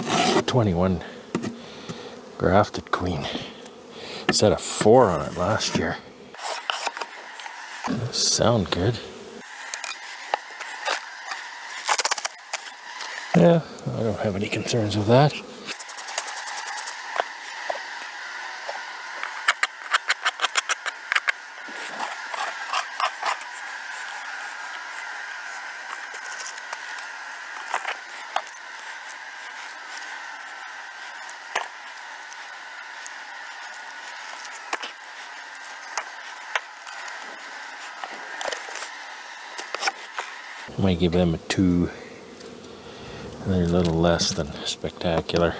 [SPEAKER 1] 21 grafted queen. Set a 4 on it last year. Those sound good. Yeah, I don't have any concerns with that. I might give them a 2. They're a little less than spectacular.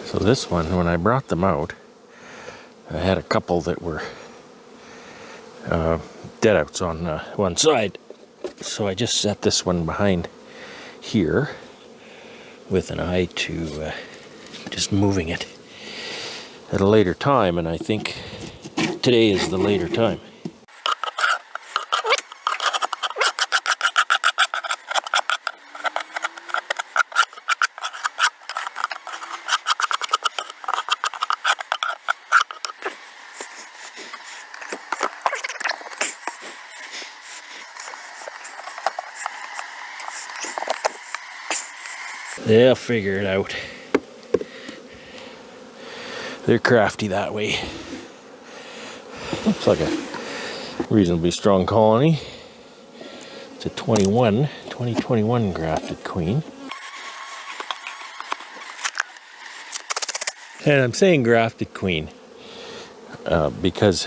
[SPEAKER 1] So this one, when I brought them out, I had a couple that were dead outs on one side. So I just set this one behind here with an eye to just moving it at a later time, and I think today is the later time. They'll figure it out. They're crafty that way. Looks like a reasonably strong colony. It's a 2021 grafted queen. And I'm saying grafted queen because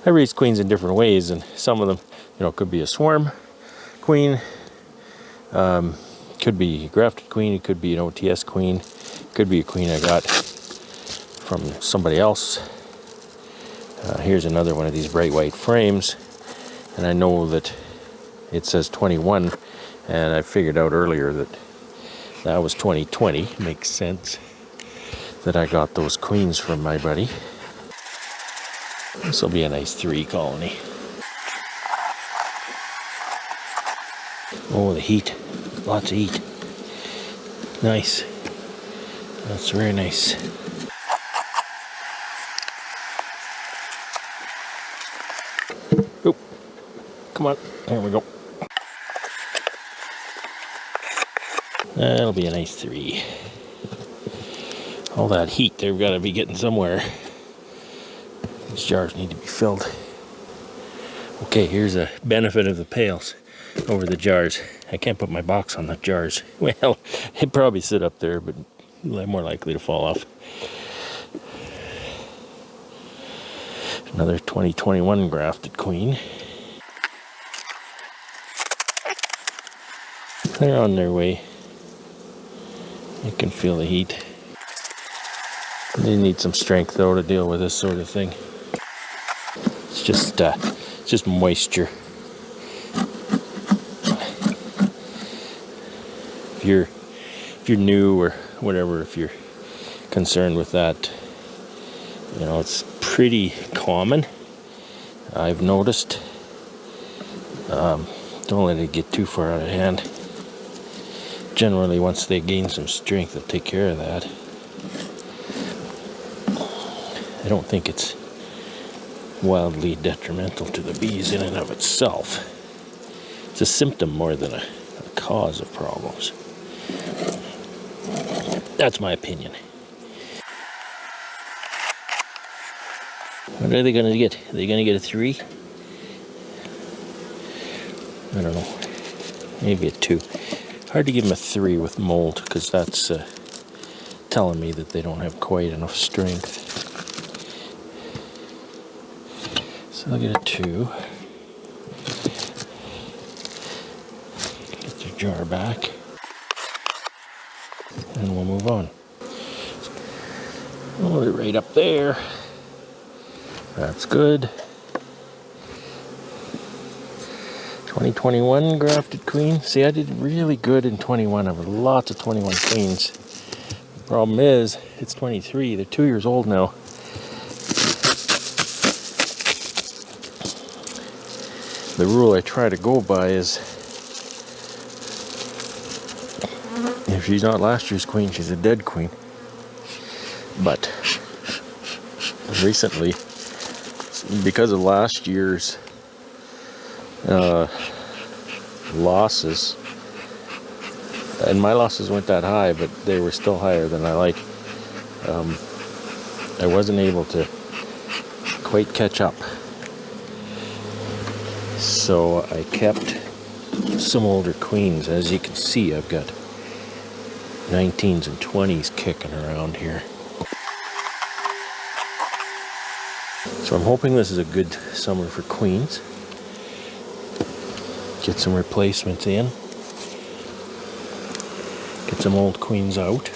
[SPEAKER 1] I raise queens in different ways, and some of them, could be a swarm queen, could be a grafted queen, it could be an OTS queen, could be a queen I got from somebody else. Here's another one of these bright white frames, and I know that it says 21, and I figured out earlier that that was 2020. Makes sense that I got those queens from my buddy. This will be a nice 3 colony. Oh, the heat. Lots of heat. Nice. That's very nice. Oop. Come on. There we go. That'll be a nice 3. All that heat, they've got to be getting somewhere. These jars need to be filled. Okay, here's a benefit of the pails over the jars. I can't put my box on the jars. Well, it'd probably sit up there, but more likely to fall off. Another 2021 grafted queen. They're on their way. You can feel the heat. They need some strength though to deal with this sort of thing. It's just moisture. If you're new or whatever, if you're concerned with that, it's pretty common. I've noticed. Don't let it get too far out of hand. Generally, once they gain some strength, they'll take care of that. I don't think it's wildly detrimental to the bees in and of itself. It's a symptom more than a cause of problems. That's my opinion. What are they going to get? Are they going to get a 3? I don't know. Maybe a 2. Hard to give them a 3 with mold, because that's telling me that they don't have quite enough strength. So I'll get a 2. Get their jar back. And we'll move on. Oh, they're right up there. That's good. 2021 grafted queen. See, I did really good in 21. I have lots of 21 queens. The problem is, it's 23. They're 2 years old now. The rule I try to go by is, if she's not last year's queen, she's a dead queen. But recently, because of last year's losses, and my losses weren't that high, but they were still higher than I like, I wasn't able to quite catch up. So I kept some older queens. As you can see, I've got 19s and 20s kicking around here. So I'm hoping this is a good summer for queens. Get some replacements in. Get some old queens out.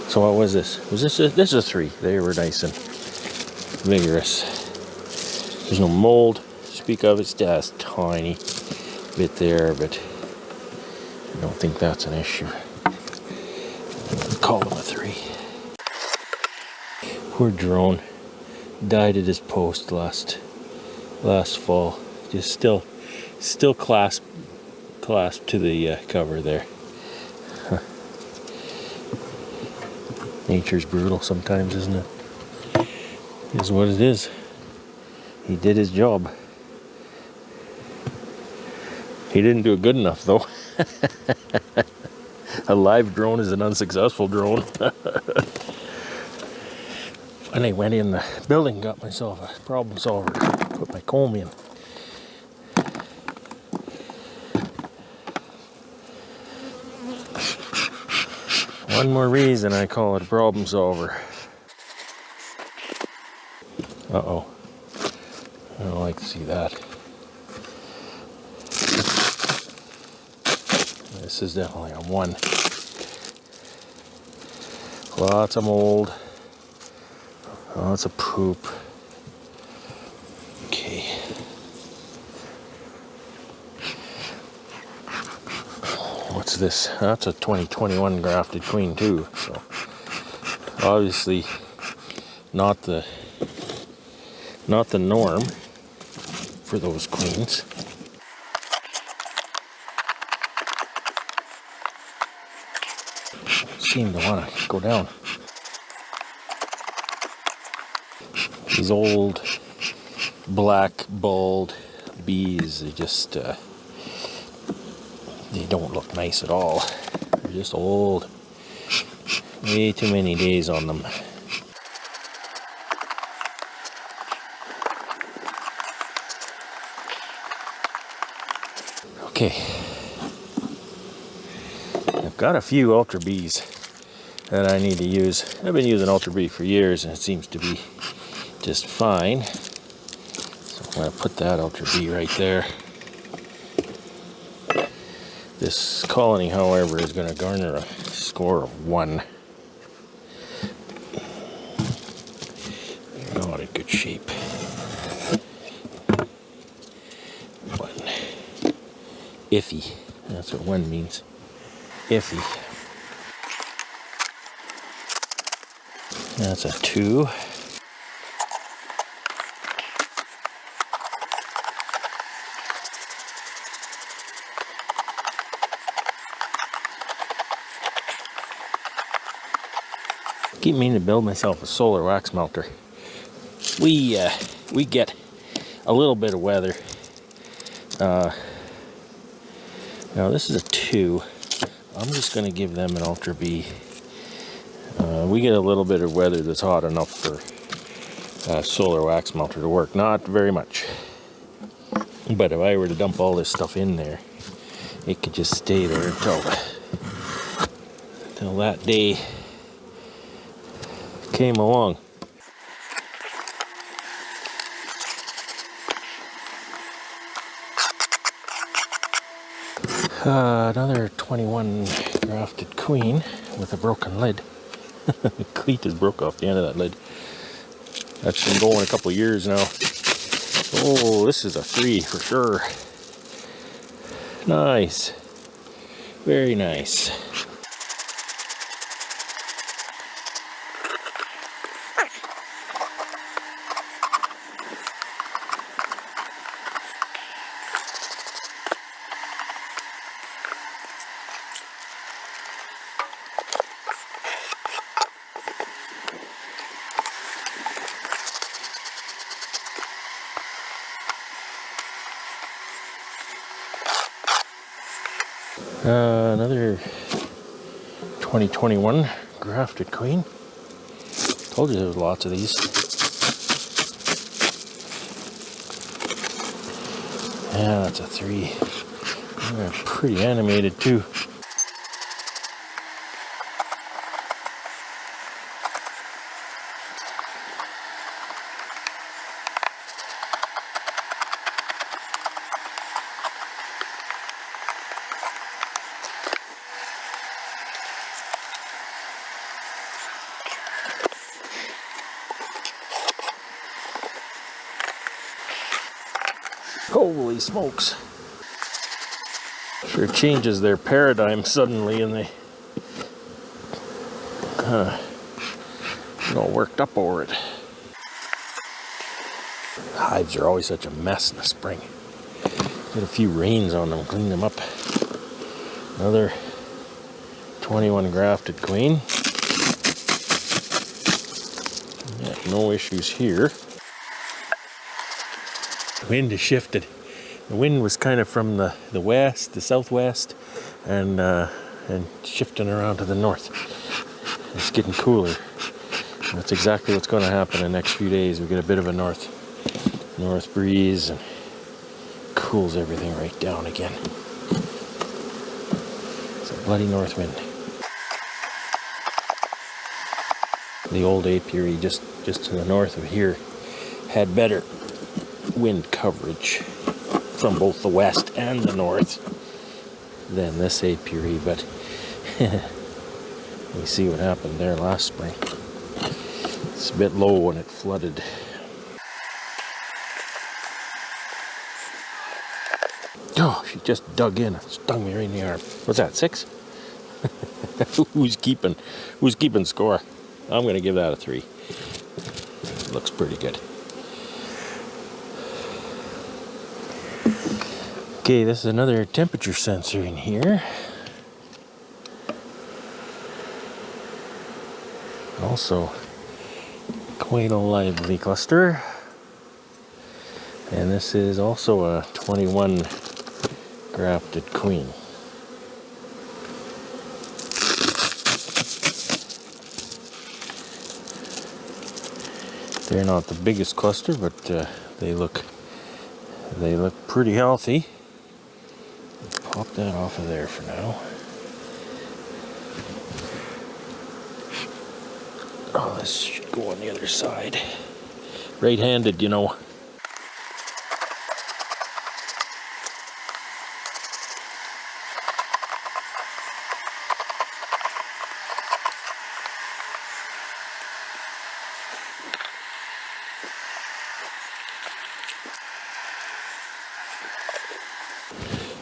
[SPEAKER 1] So what was this? This is a 3. They were nice and vigorous. There's no mold to speak of. It's just a tiny bit there, but I don't think that's an issue. I'll call them a 3. Poor drone died at his post last fall. Just still clasped to the cover there. Huh. Nature's brutal sometimes, isn't it? It is what it is. He did his job. He didn't do it good enough, though. A live drone is an unsuccessful drone. And I went in the building, got myself a problem solver, put my comb in. One more reason I call it a problem solver. Uh-oh. I don't like to see that. This is definitely a 1. Lots of mold. Lots of poop. Okay. What's this? That's a 2021 grafted queen too. So obviously not the norm for those queens. Seem to want to go down. These old black bald bees, they just they don't look nice at all. They're just old. Way too many days on them. Okay. I've got a few Ultra Bees that I need to use. I've been using Ultra Bee for years and it seems to be just fine. So I'm going to put that Ultra Bee right there. This colony, however, is going to garner a score of 1. They're not in good shape. 1. Iffy. That's what 1 means. Iffy. That's a 2. Keep meaning to build myself a solar wax melter. We get a little bit of weather. Now this is a 2. I'm just going to give them an Ultra B. We get a little bit of weather that's hot enough for a solar wax melter to work. Not very much. But if I were to dump all this stuff in there, it could just stay there until that day came along. Another 21 grafted queen with a broken lid. The cleat is broke off the end of that lid. That's been going a couple of years now. Oh, this is a 3 for sure. Nice. Very nice. Another 2021 grafted queen. Told you there was lots of these. Yeah, that's a 3. They're pretty animated too. Holy smokes. Sure changes their paradigm suddenly and they get all worked up over it. Hives are always such a mess in the spring. Get a few rains on them, clean them up. Another 21 grafted queen. Yeah, no issues here. Wind has shifted. The wind was kind of from the west, the southwest, and shifting around to the north. It's getting cooler. That's exactly what's going to happen in the next few days. We get a bit of a north breeze and cools everything right down again. It's a bloody north wind. The old apiary just to the north of here had better wind coverage from both the west and the north than this apiary, but you see what happened there last spring. It's a bit low when it flooded. Oh, she just dug in and stung me right in the arm. What's that, 6? Who's keeping score? I'm gonna give that a 3. Looks pretty good. Okay, this is another temperature sensor in here. Also, quite a lively cluster. And this is also a 21 grafted queen. They're not the biggest cluster, but they look pretty healthy. Pop that off of there for now. Oh, this should go on the other side. Right-handed, you know.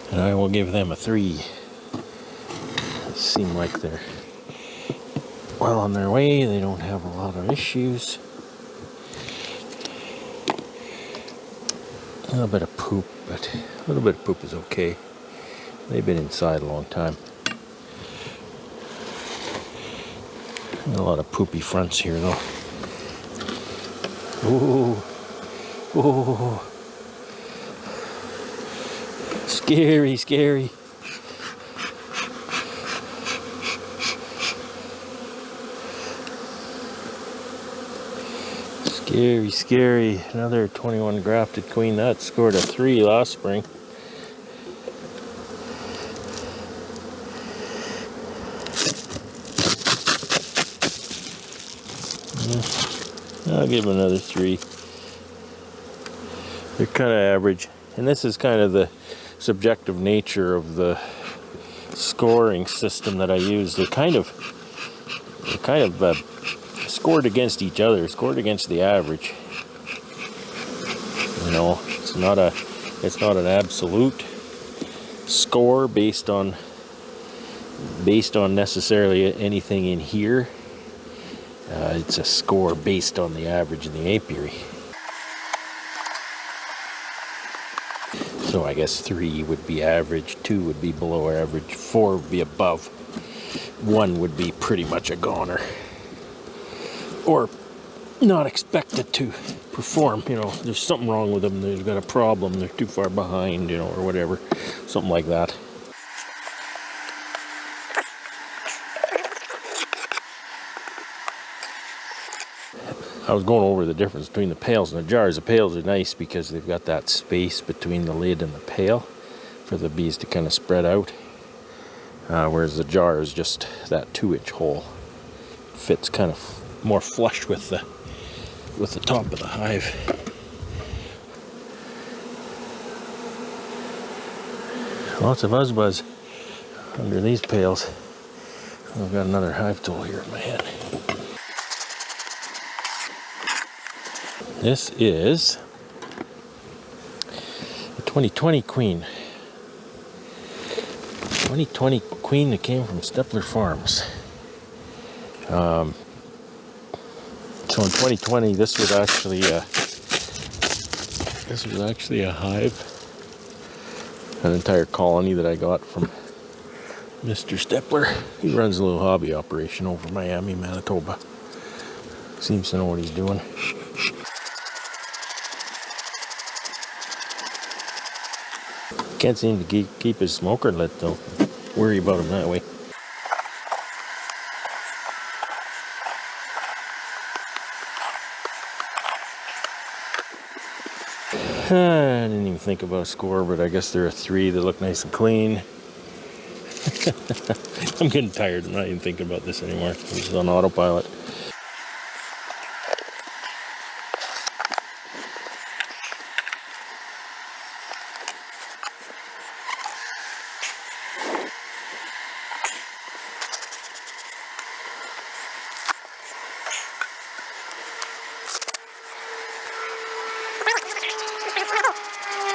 [SPEAKER 1] And I will give them a 3. They seem like they're well on their way. They don't have a lot of issues. A little bit of poop, but a little bit of poop is okay. They've been inside a long time. A lot of poopy fronts here, though. Ooh, ooh. Scary, scary. Scary, scary. Another 21 grafted queen. That scored a 3 last spring. I'll give them another 3. They're kind of average. And this is kind of the subjective nature of the scoring system that I use. They're kind of scored against each other, scored against the average. You know, it's not an absolute score based on necessarily anything in here. It's a score based on the average in the apiary. So I guess 3 would be average, 2 would be below average, 4 would be above, 1 would be pretty much a goner. Or not expected to perform, you know, there's something wrong with them, they've got a problem, they're too far behind, you know, or whatever, something like that. I was going over the difference between the pails and the jars. The pails are nice because they've got that space between the lid and the pail for the bees to kind of spread out. Whereas the jar is just that 2-inch hole. Fits kind of more flush with the top of the hive. Lots of buzz under these pails. I've got another hive tool here in my hand. This is a 2020 queen. 2020 queen that came from Stepler Farms. So in 2020, this was actually a hive, an entire colony that I got from Mr. Stepler. He runs a little hobby operation over Miami, Manitoba. Seems to know what he's doing. Can't seem to keep his smoker lit though. Worry about him that way. I didn't even think about a score, but I guess they're a 3. They look nice and clean. I'm getting tired. I'm not even thinking about this anymore. I'm just on autopilot.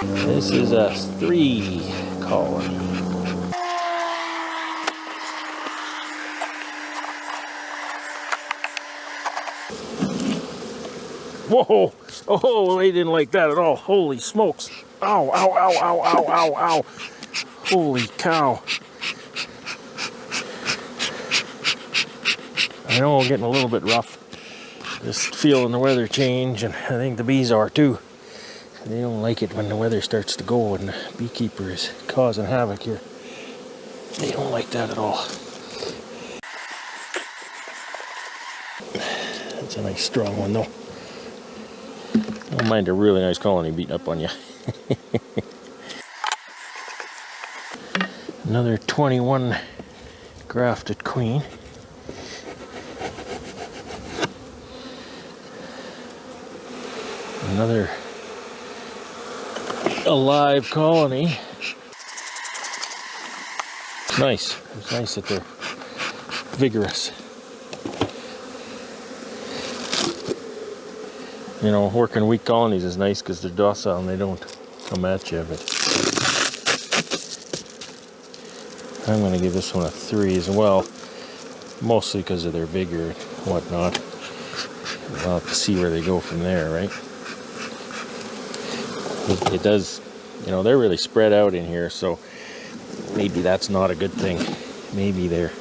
[SPEAKER 1] This is a 3 colony. Whoa! Oh, they didn't like that at all. Holy smokes. Ow, ow, ow, ow, ow, ow, ow. Holy cow. I know I'm getting a little bit rough. Just feeling the weather change, and I think the bees are too. They don't like it when the weather starts to go and the beekeeper is causing havoc here. They don't like that at all. That's a nice strong one though. Don't mind a really nice colony beating up on you. Another 21 grafted queen. Another alive colony. Nice. It's nice that they're vigorous. You know, working weak colonies is nice because they're docile and they don't come at you. But I'm going to give this one a 3 as well, mostly because of their vigor and whatnot. We'll have to see where they go from there, right? It does, you know, they're really spread out in here, so maybe that's not a good thing. Maybe they're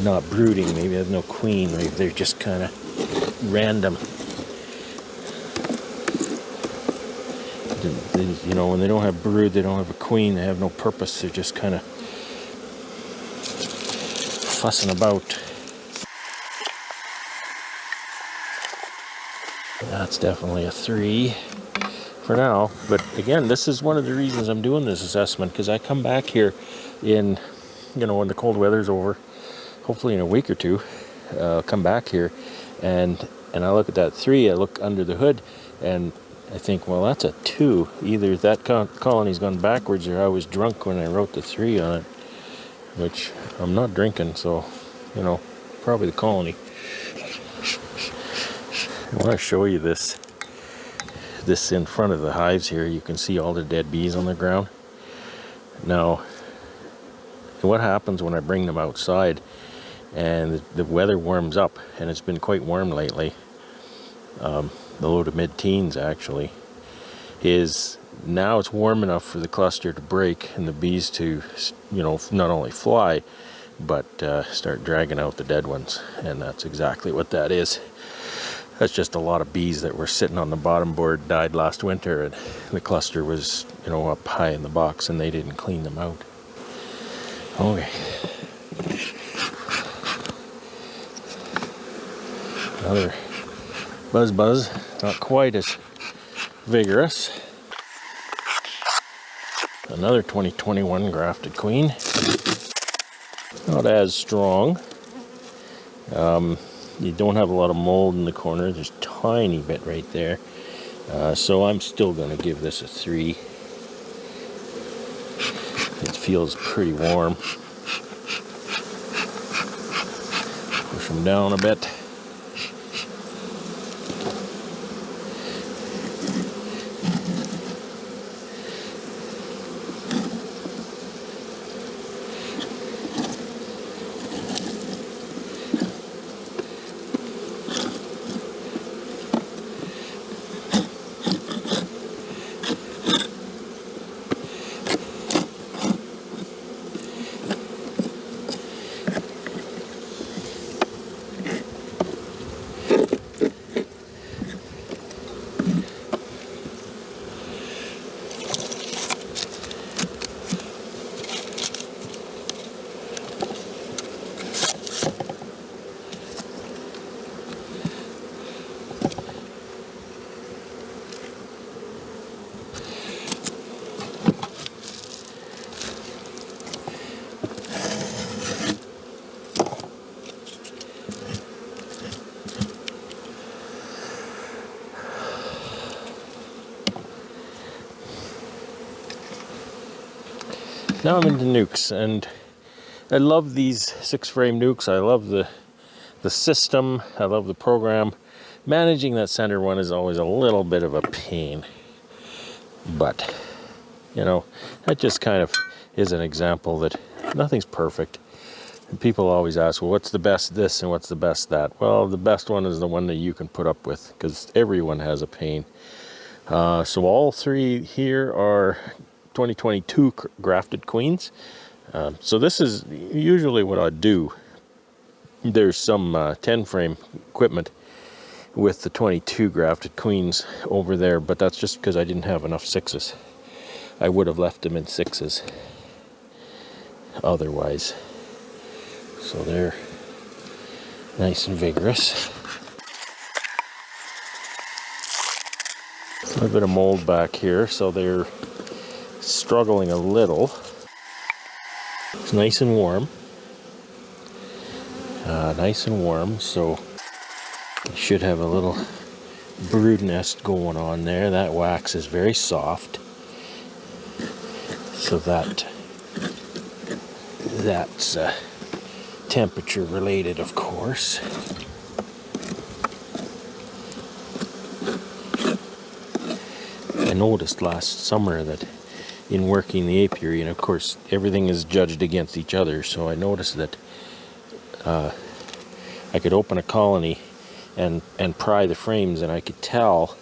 [SPEAKER 1] not brooding, maybe there's no queen, maybe they're just kind of random. You know, when they don't have brood, they don't have a queen, they have no purpose, they're just kind of fussing about. That's definitely a 3 for now. But again, this is one of the reasons I'm doing this assessment, because I come back here in, you know, when the cold weather's over, hopefully in a week or two, I'll come back here and I look at that 3, I look under the hood and I think, well, that's a 2. Either that colony's gone backwards or I was drunk when I wrote the 3 on it, which I'm not drinking, so, you know, probably the colony. I want to show you this in front of the hives here. You can see all the dead bees on the ground. Now, what happens when I bring them outside and the weather warms up, and it's been quite warm lately, the low to mid-teens actually, is now it's warm enough for the cluster to break and the bees to, you know, not only fly, but start dragging out the dead ones. And that's exactly what that is. That's just a lot of bees that were sitting on the bottom board, died last winter, and the cluster was, you know, up high in the box and they didn't clean them out. Okay. Another buzz, not quite as vigorous. Another 2021 grafted queen. Not as strong. You don't have a lot of mold in the corner. There's a tiny bit right there. So I'm still going to give this a 3. It feels pretty warm. Push them down a bit. Now I'm into nukes, and I love these 6-frame nukes. I love the system. I love the program. Managing that center one is always a little bit of a pain, but you know, that just kind of is an example that nothing's perfect. And people always ask, well, what's the best this and what's the best that? Well, the best one is the one that you can put up with, because everyone has a pain. So all three here are 2022 grafted queens. So this is usually what I do. There's some 10 frame equipment with the 22 grafted queens over there, but that's just because I didn't have enough 6s. I would have left them in 6s otherwise. So they're nice and vigorous. A little bit of mold back here, so they're struggling a little. It's nice and warm. So you should have a little brood nest going on there. That wax is very soft, so that's temperature related, of course. I noticed last summer that in working the apiary, and of course everything is judged against each other, so I noticed that I could open a colony and pry the frames, and I could tell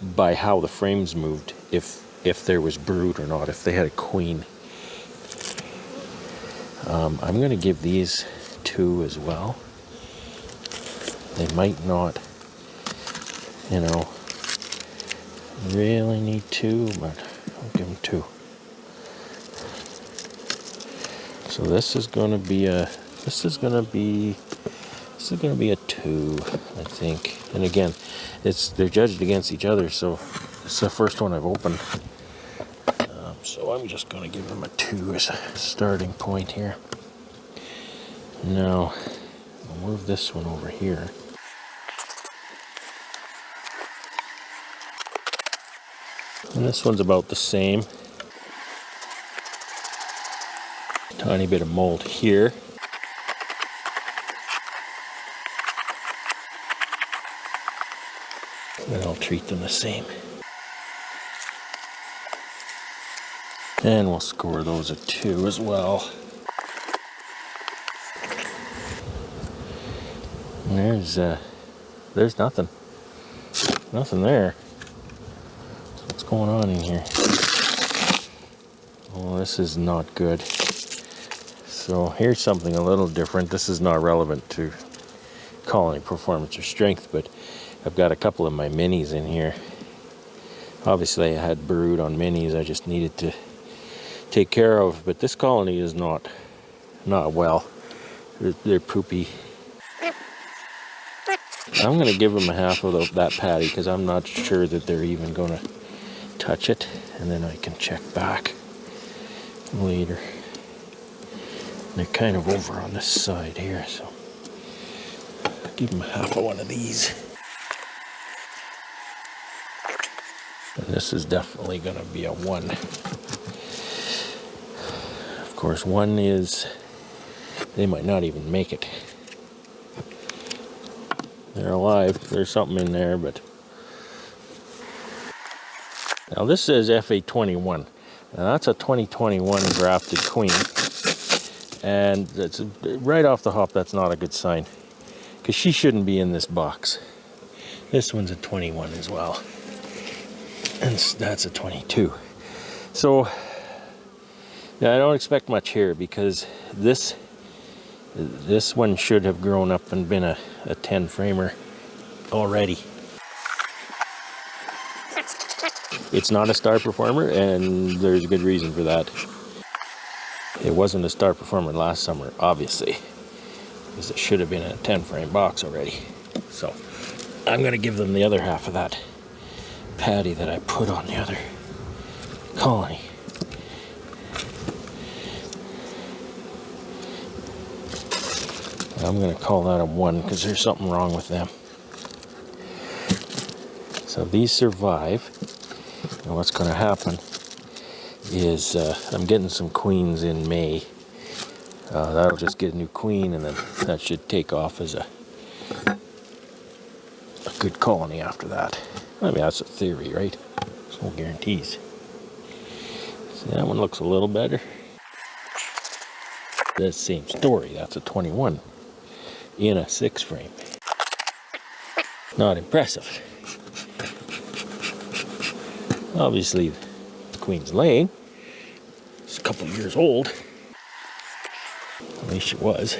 [SPEAKER 1] by how the frames moved if there was brood or not, if they had a queen. I'm going to give these 2 as well. They might not, you know, really need 2, but I'll give them 2. So this is going to be a 2, I think. And again, they're judged against each other, so it's the first one I've opened. So I'm just going to give them a 2 as a starting point here. Now, I'll move this one over here. And this one's about the same. Tiny bit of mold here. And I'll treat them the same. And we'll score those a 2 as well. And there's nothing. Nothing there. What's going on in here? Oh, this is not good. So here's something a little different. This is not relevant to colony performance or strength, but I've got a couple of my minis in here. Obviously I had brood on minis I just needed to take care of, but this colony is not well. They're poopy. I'm going to give them a half of that patty because I'm not sure that they're even going to touch it, and then I can check back later. They're kind of over on this side here, so I'll give them half of one of these. And this is definitely going to be a 1. Of course, 1 is, they might not even make it. They're alive. There's something in there, but now this says FA21. Now that's a 2021 grafted queen, and that's right off the hop. That's not a good sign because she shouldn't be in this box. This one's a 21 as well, and that's a 22. So yeah, I don't expect much here because this one should have grown up and been a 10 framer already. It's not a star performer, and there's a good reason for that. It wasn't a star performer last summer, obviously, because it should have been in a 10 frame box already. So I'm going to give them the other half of that patty that I put on the other colony. I'm going to call that a 1 because there's something wrong with them. So these survive. And what's going to happen is I'm getting some queens in May. That'll just get a new queen, and then that should take off as a good colony after that. I mean, that's a theory, right? There's no guarantees. See, that one looks a little better. The same story. That's a 21 in a 6 frame. Not impressive. Obviously, the queen's laying. She's a couple of years old. At least she was.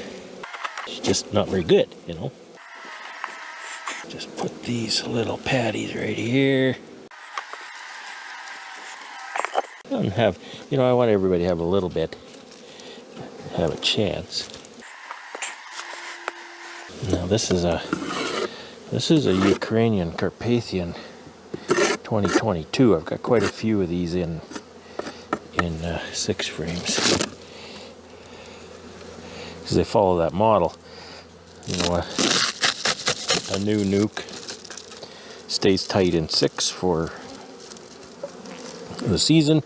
[SPEAKER 1] She's just not very good, you know. Just put these little patties right here. And have, you know, I want everybody to have a little bit, have a chance. Now this is a Ukrainian Carpathian 2022. I've got quite a few of these in 6 frames because they follow that model. You know, a new Nuke stays tight in 6 for the season,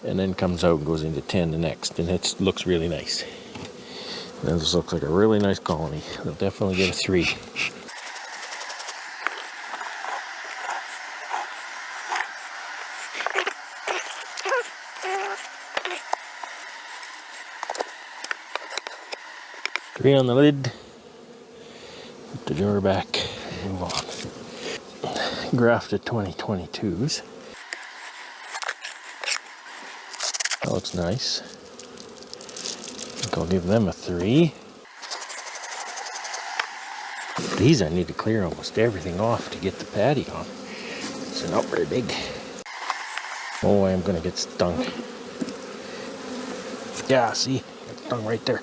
[SPEAKER 1] and then comes out and goes into 10 the next, and it looks really nice. And this looks like a really nice colony. They'll definitely get a 3. Three on the lid. Put the jar back and move on. Grafted 2022s. That looks nice. I think I'll give them a 3. These I need to clear almost everything off to get the patty on. So they're not very big. Oh, I am gonna get stung. Yeah, see? Got stung right there.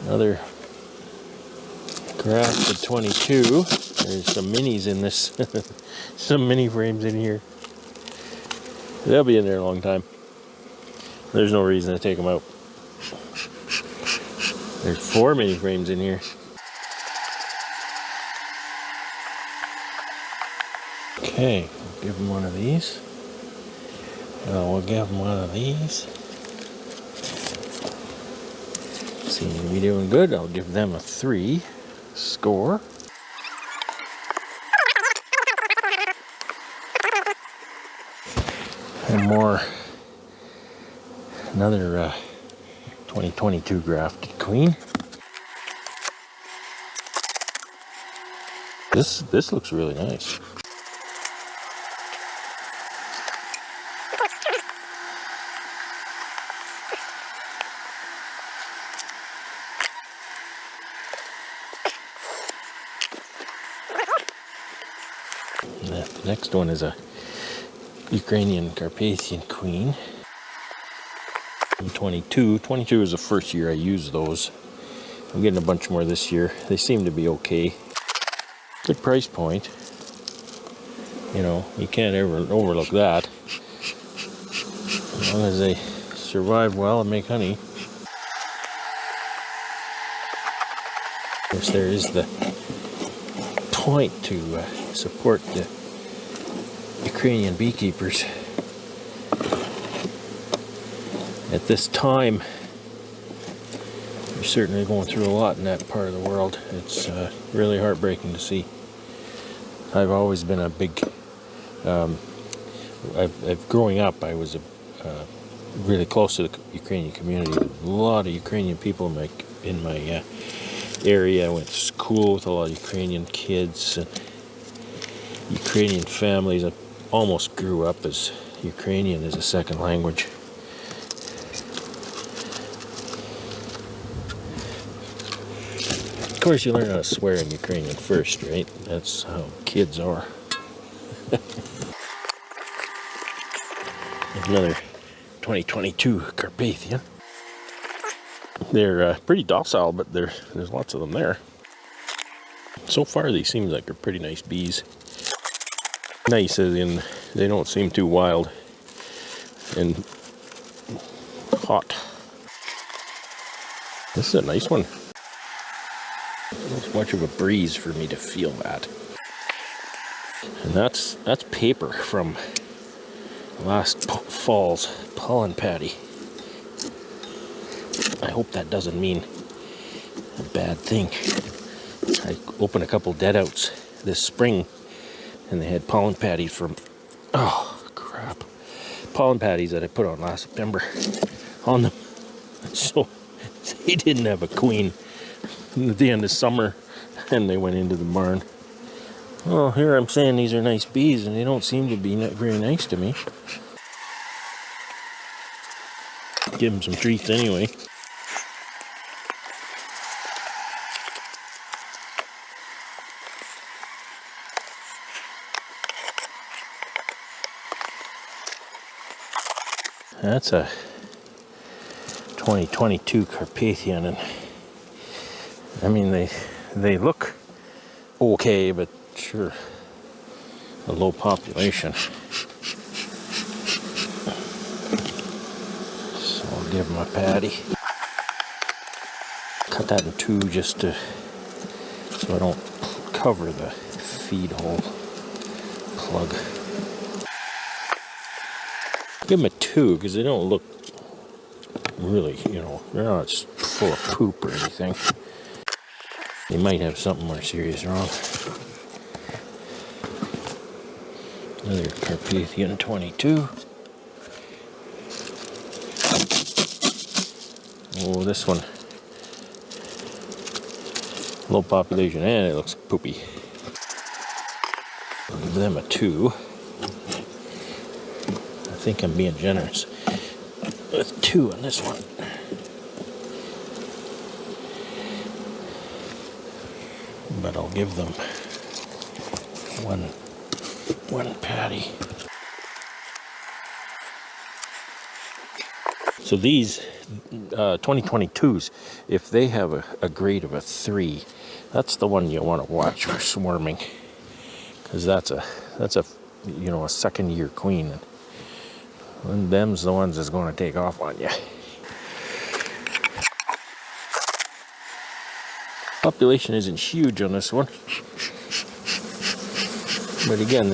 [SPEAKER 1] Another grafted 22. There's some minis in this. Some mini frames in here. They'll be in there a long time. There's no reason to take them out. There's 4 mini frames in here. Okay, we'll give them one of these. We'll give them one of these. Seem to be doing good. I'll give them a 3 score. And more. Another 2022 grafted queen. This looks really nice. The next one is a Ukrainian Carpathian queen. 22. 22 is the first year I used those. I'm getting a bunch more this year. They seem to be okay. Good price point. You know, you can't ever overlook that. As long as they survive well and make honey. Of course, there is the point to support the Ukrainian beekeepers. At this time, you're certainly going through a lot in that part of the world. It's really heartbreaking to see. I've always been a big, growing up, I was really close to the Ukrainian community. A lot of Ukrainian people in my area. I went to school with a lot of Ukrainian kids and Ukrainian families. I almost grew up as Ukrainian as a second language. Of course, you learn how to swear in Ukrainian first, right? That's how kids are. Another 2022 Carpathian. They're pretty docile, but there's lots of them there. So far, they seem like they're pretty nice bees. Nice as in they don't seem too wild and hot. This is a nice one. much of a breeze for me to feel that. And that's paper from last fall's pollen patty. I hope that doesn't mean a bad thing. I opened a couple dead outs this spring, and they had pollen patties from, oh crap, pollen patties that I put on last September on them. So they didn't have a queen at the end of summer, and they went into the barn. Well, here I'm saying these are nice bees, and they don't seem to be very nice to me. Give them some treats anyway. That's a 2022 Carpathian, and I mean they look okay, but sure, a low population. So I'll give them a patty. Cut that in two just to so I don't cover the feed hole plug. Give them a 2 because they don't look really, you know, they're not full of poop or anything. They might have something more serious wrong. Another Carpathian 22. Oh, this one, low population, and it looks poopy. I'll give them a 2. I think I'm being generous with 2 on this one. But I'll give them one patty. So these 2022s, if they have a grade of a 3, that's the one you want to watch for swarming, because that's a you know, a second year queen, and them's the ones that's going to take off on you. Population isn't huge on this one, but again,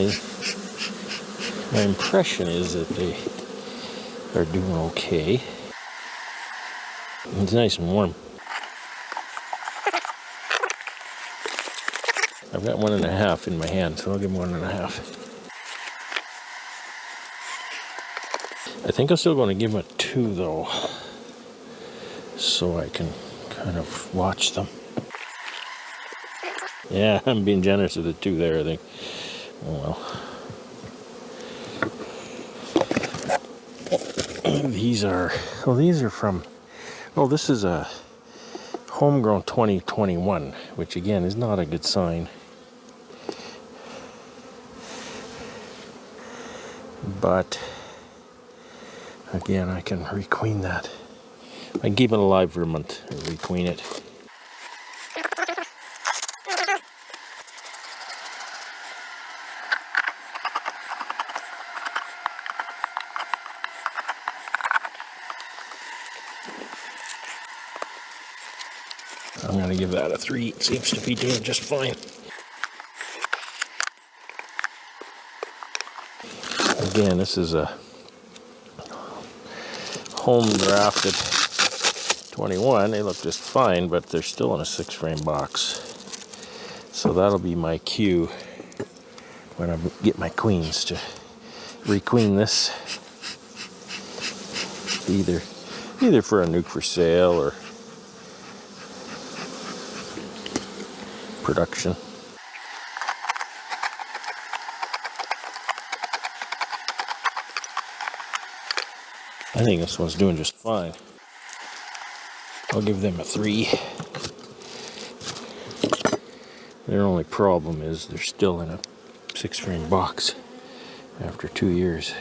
[SPEAKER 1] my impression is that they are doing okay. It's nice and warm. I've got 1.5 in my hand, so I'll give them 1.5. I think I'm still going to give them a 2 though, so I can kind of watch them. Yeah, I'm being generous with the 2 there, I think. Oh well. These are from, oh, this is a homegrown 2021, which again is not a good sign. But again, I can requeen that. I can keep it alive for a month and requeen it. I'm going to give that a 3. It seems to be doing just fine. Again, this is a home drafted 21. They look just fine, but they're still in a 6-frame box. So that'll be my cue when I get my queens to requeen this. Either for a nuke for sale or production. I think this one's doing just fine. I'll give them a 3. Their only problem is they're still in a 6-frame box after 2 years.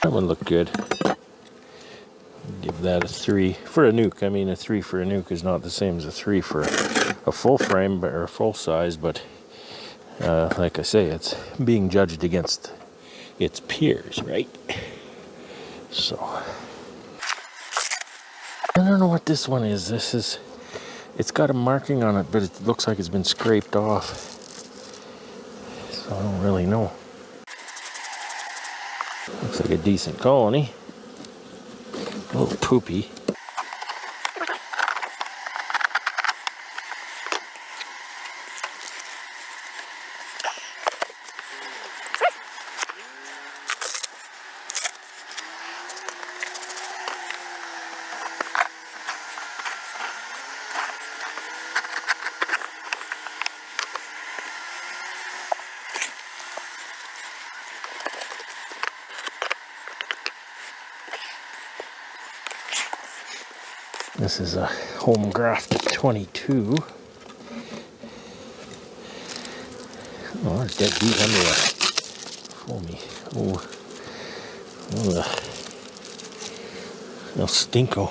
[SPEAKER 1] That one looked good. that a 3 for a nuke. I mean, a 3 for a nuke is not the same as a 3 for a full frame or a full size, but like I say, it's being judged against its peers, right? So I don't know what this one is. It's got a marking on it, but it looks like it's been scraped off. So I don't really know. Looks like a decent colony. A little poopy. This is a home grafted 22. Oh, there's dead bees under there. Foamy. Oh, El Stinko.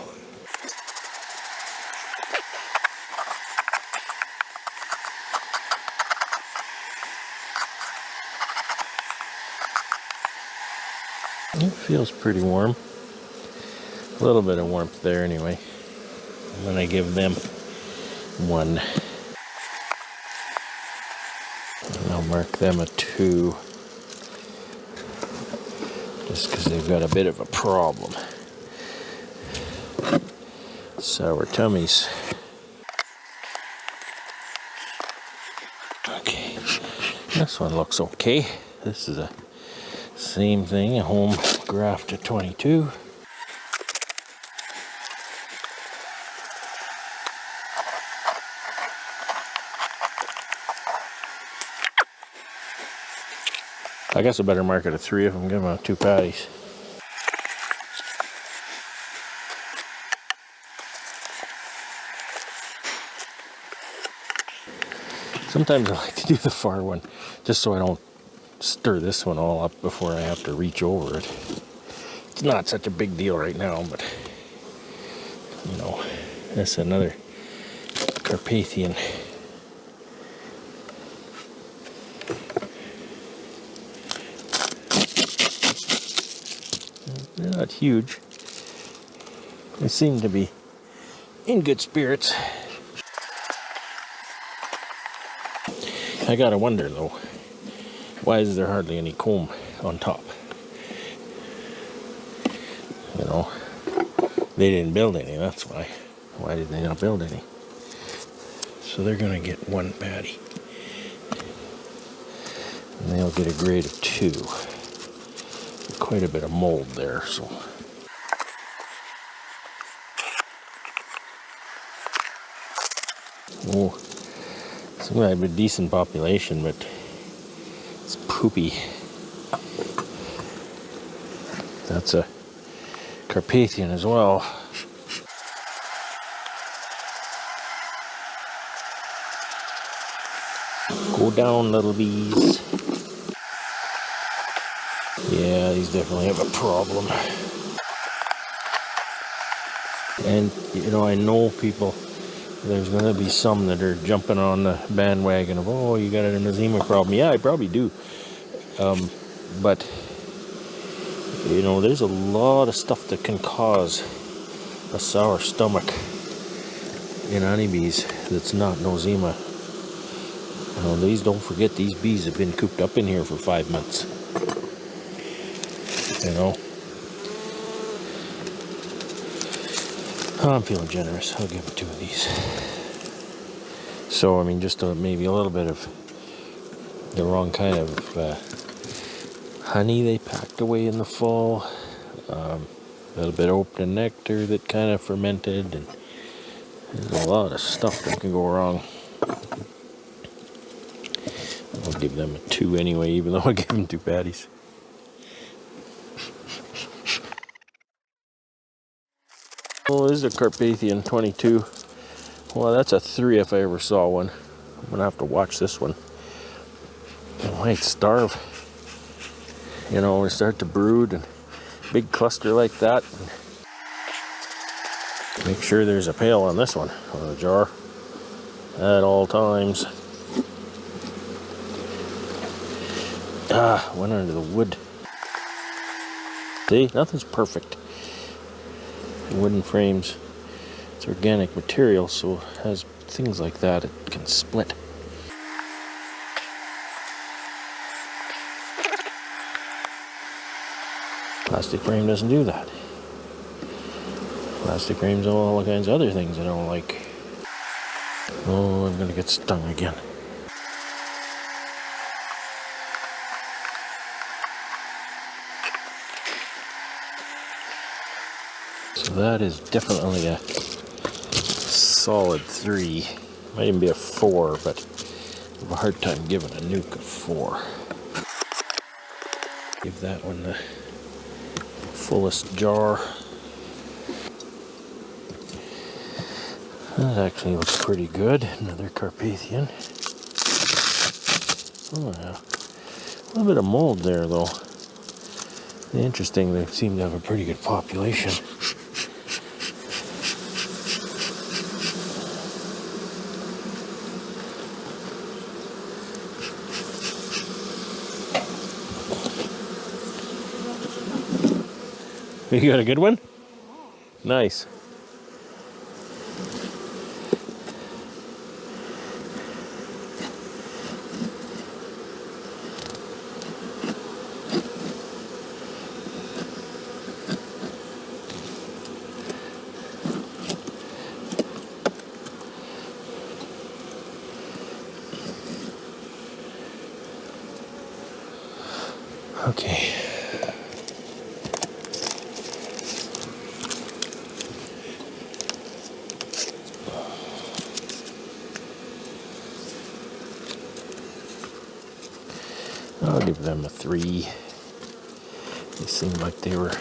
[SPEAKER 1] It feels pretty warm. A little bit of warmth there anyway. I'm gonna give them 1. And I'll mark them a 2. Just because they've got a bit of a problem. Sour tummies. Okay, this one looks okay. This is a same thing, a home grafted 22. I guess I better mark it a 3 if I'm giving out 2 patties. Sometimes I like to do the far one, just so I don't stir this one all up before I have to reach over it. It's not such a big deal right now, but you know, that's another Carpathian. They're not huge. They seem to be in good spirits. I gotta wonder though, why is there hardly any comb on top? You know, they didn't build any, that's why. Why did they not build any? So they're gonna get 1 patty. And they'll get a grade of 2. Quite a bit of mold there, so. Oh, seems like a decent population, but it's poopy. That's a Carpathian as well. Go down, little bees. Yeah, these definitely have a problem. And, you know, I know people, there's going to be some that are jumping on the bandwagon of, oh, you got an eczema problem. Yeah, I probably do. But, you know, there's a lot of stuff that can cause a sour stomach in honeybees that's not nosema. You know, don't forget these bees have been cooped up in here for 5 months. You know. Oh, I'm feeling generous. I'll give them 2 of these. So, I mean, just maybe a little bit of the wrong kind of honey they packed away in the fall. A little bit of open nectar that kind of fermented. And there's a lot of stuff that can go wrong. I'll give them a 2 anyway, even though I gave them 2 patties. Oh, this is a Carpathian 22. Well, that's a 3 if I ever saw one. I'm gonna have to watch this one. I might starve. You know, we start to brood and big cluster like that. Make sure there's a pail on this one, on the jar, at all times. Went under the wood. See, nothing's perfect. Wooden frames, it's organic material, so it has things like that, it can split. Plastic frame doesn't do that. Plastic frames do all kinds of other things I don't like. Oh, I'm gonna get stung again. So that is definitely a solid 3. Might even be a 4, but I have a hard time giving a Nuke a 4. Give that one the fullest jar. That actually looks pretty good. Another Carpathian. Oh yeah. A little bit of mold there though. Interesting, they seem to have a pretty good population. You got a good one? Nice. Okay. I'll give them a 3. They seemed like they were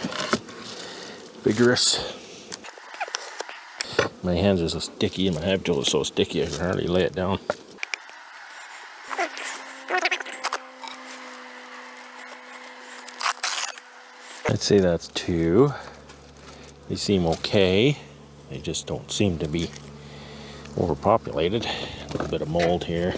[SPEAKER 1] vigorous. My hands are so sticky and my hand tool is so sticky I can hardly lay it down. I'd say that's 2. They seem okay. They just don't seem to be overpopulated. A little bit of mold here.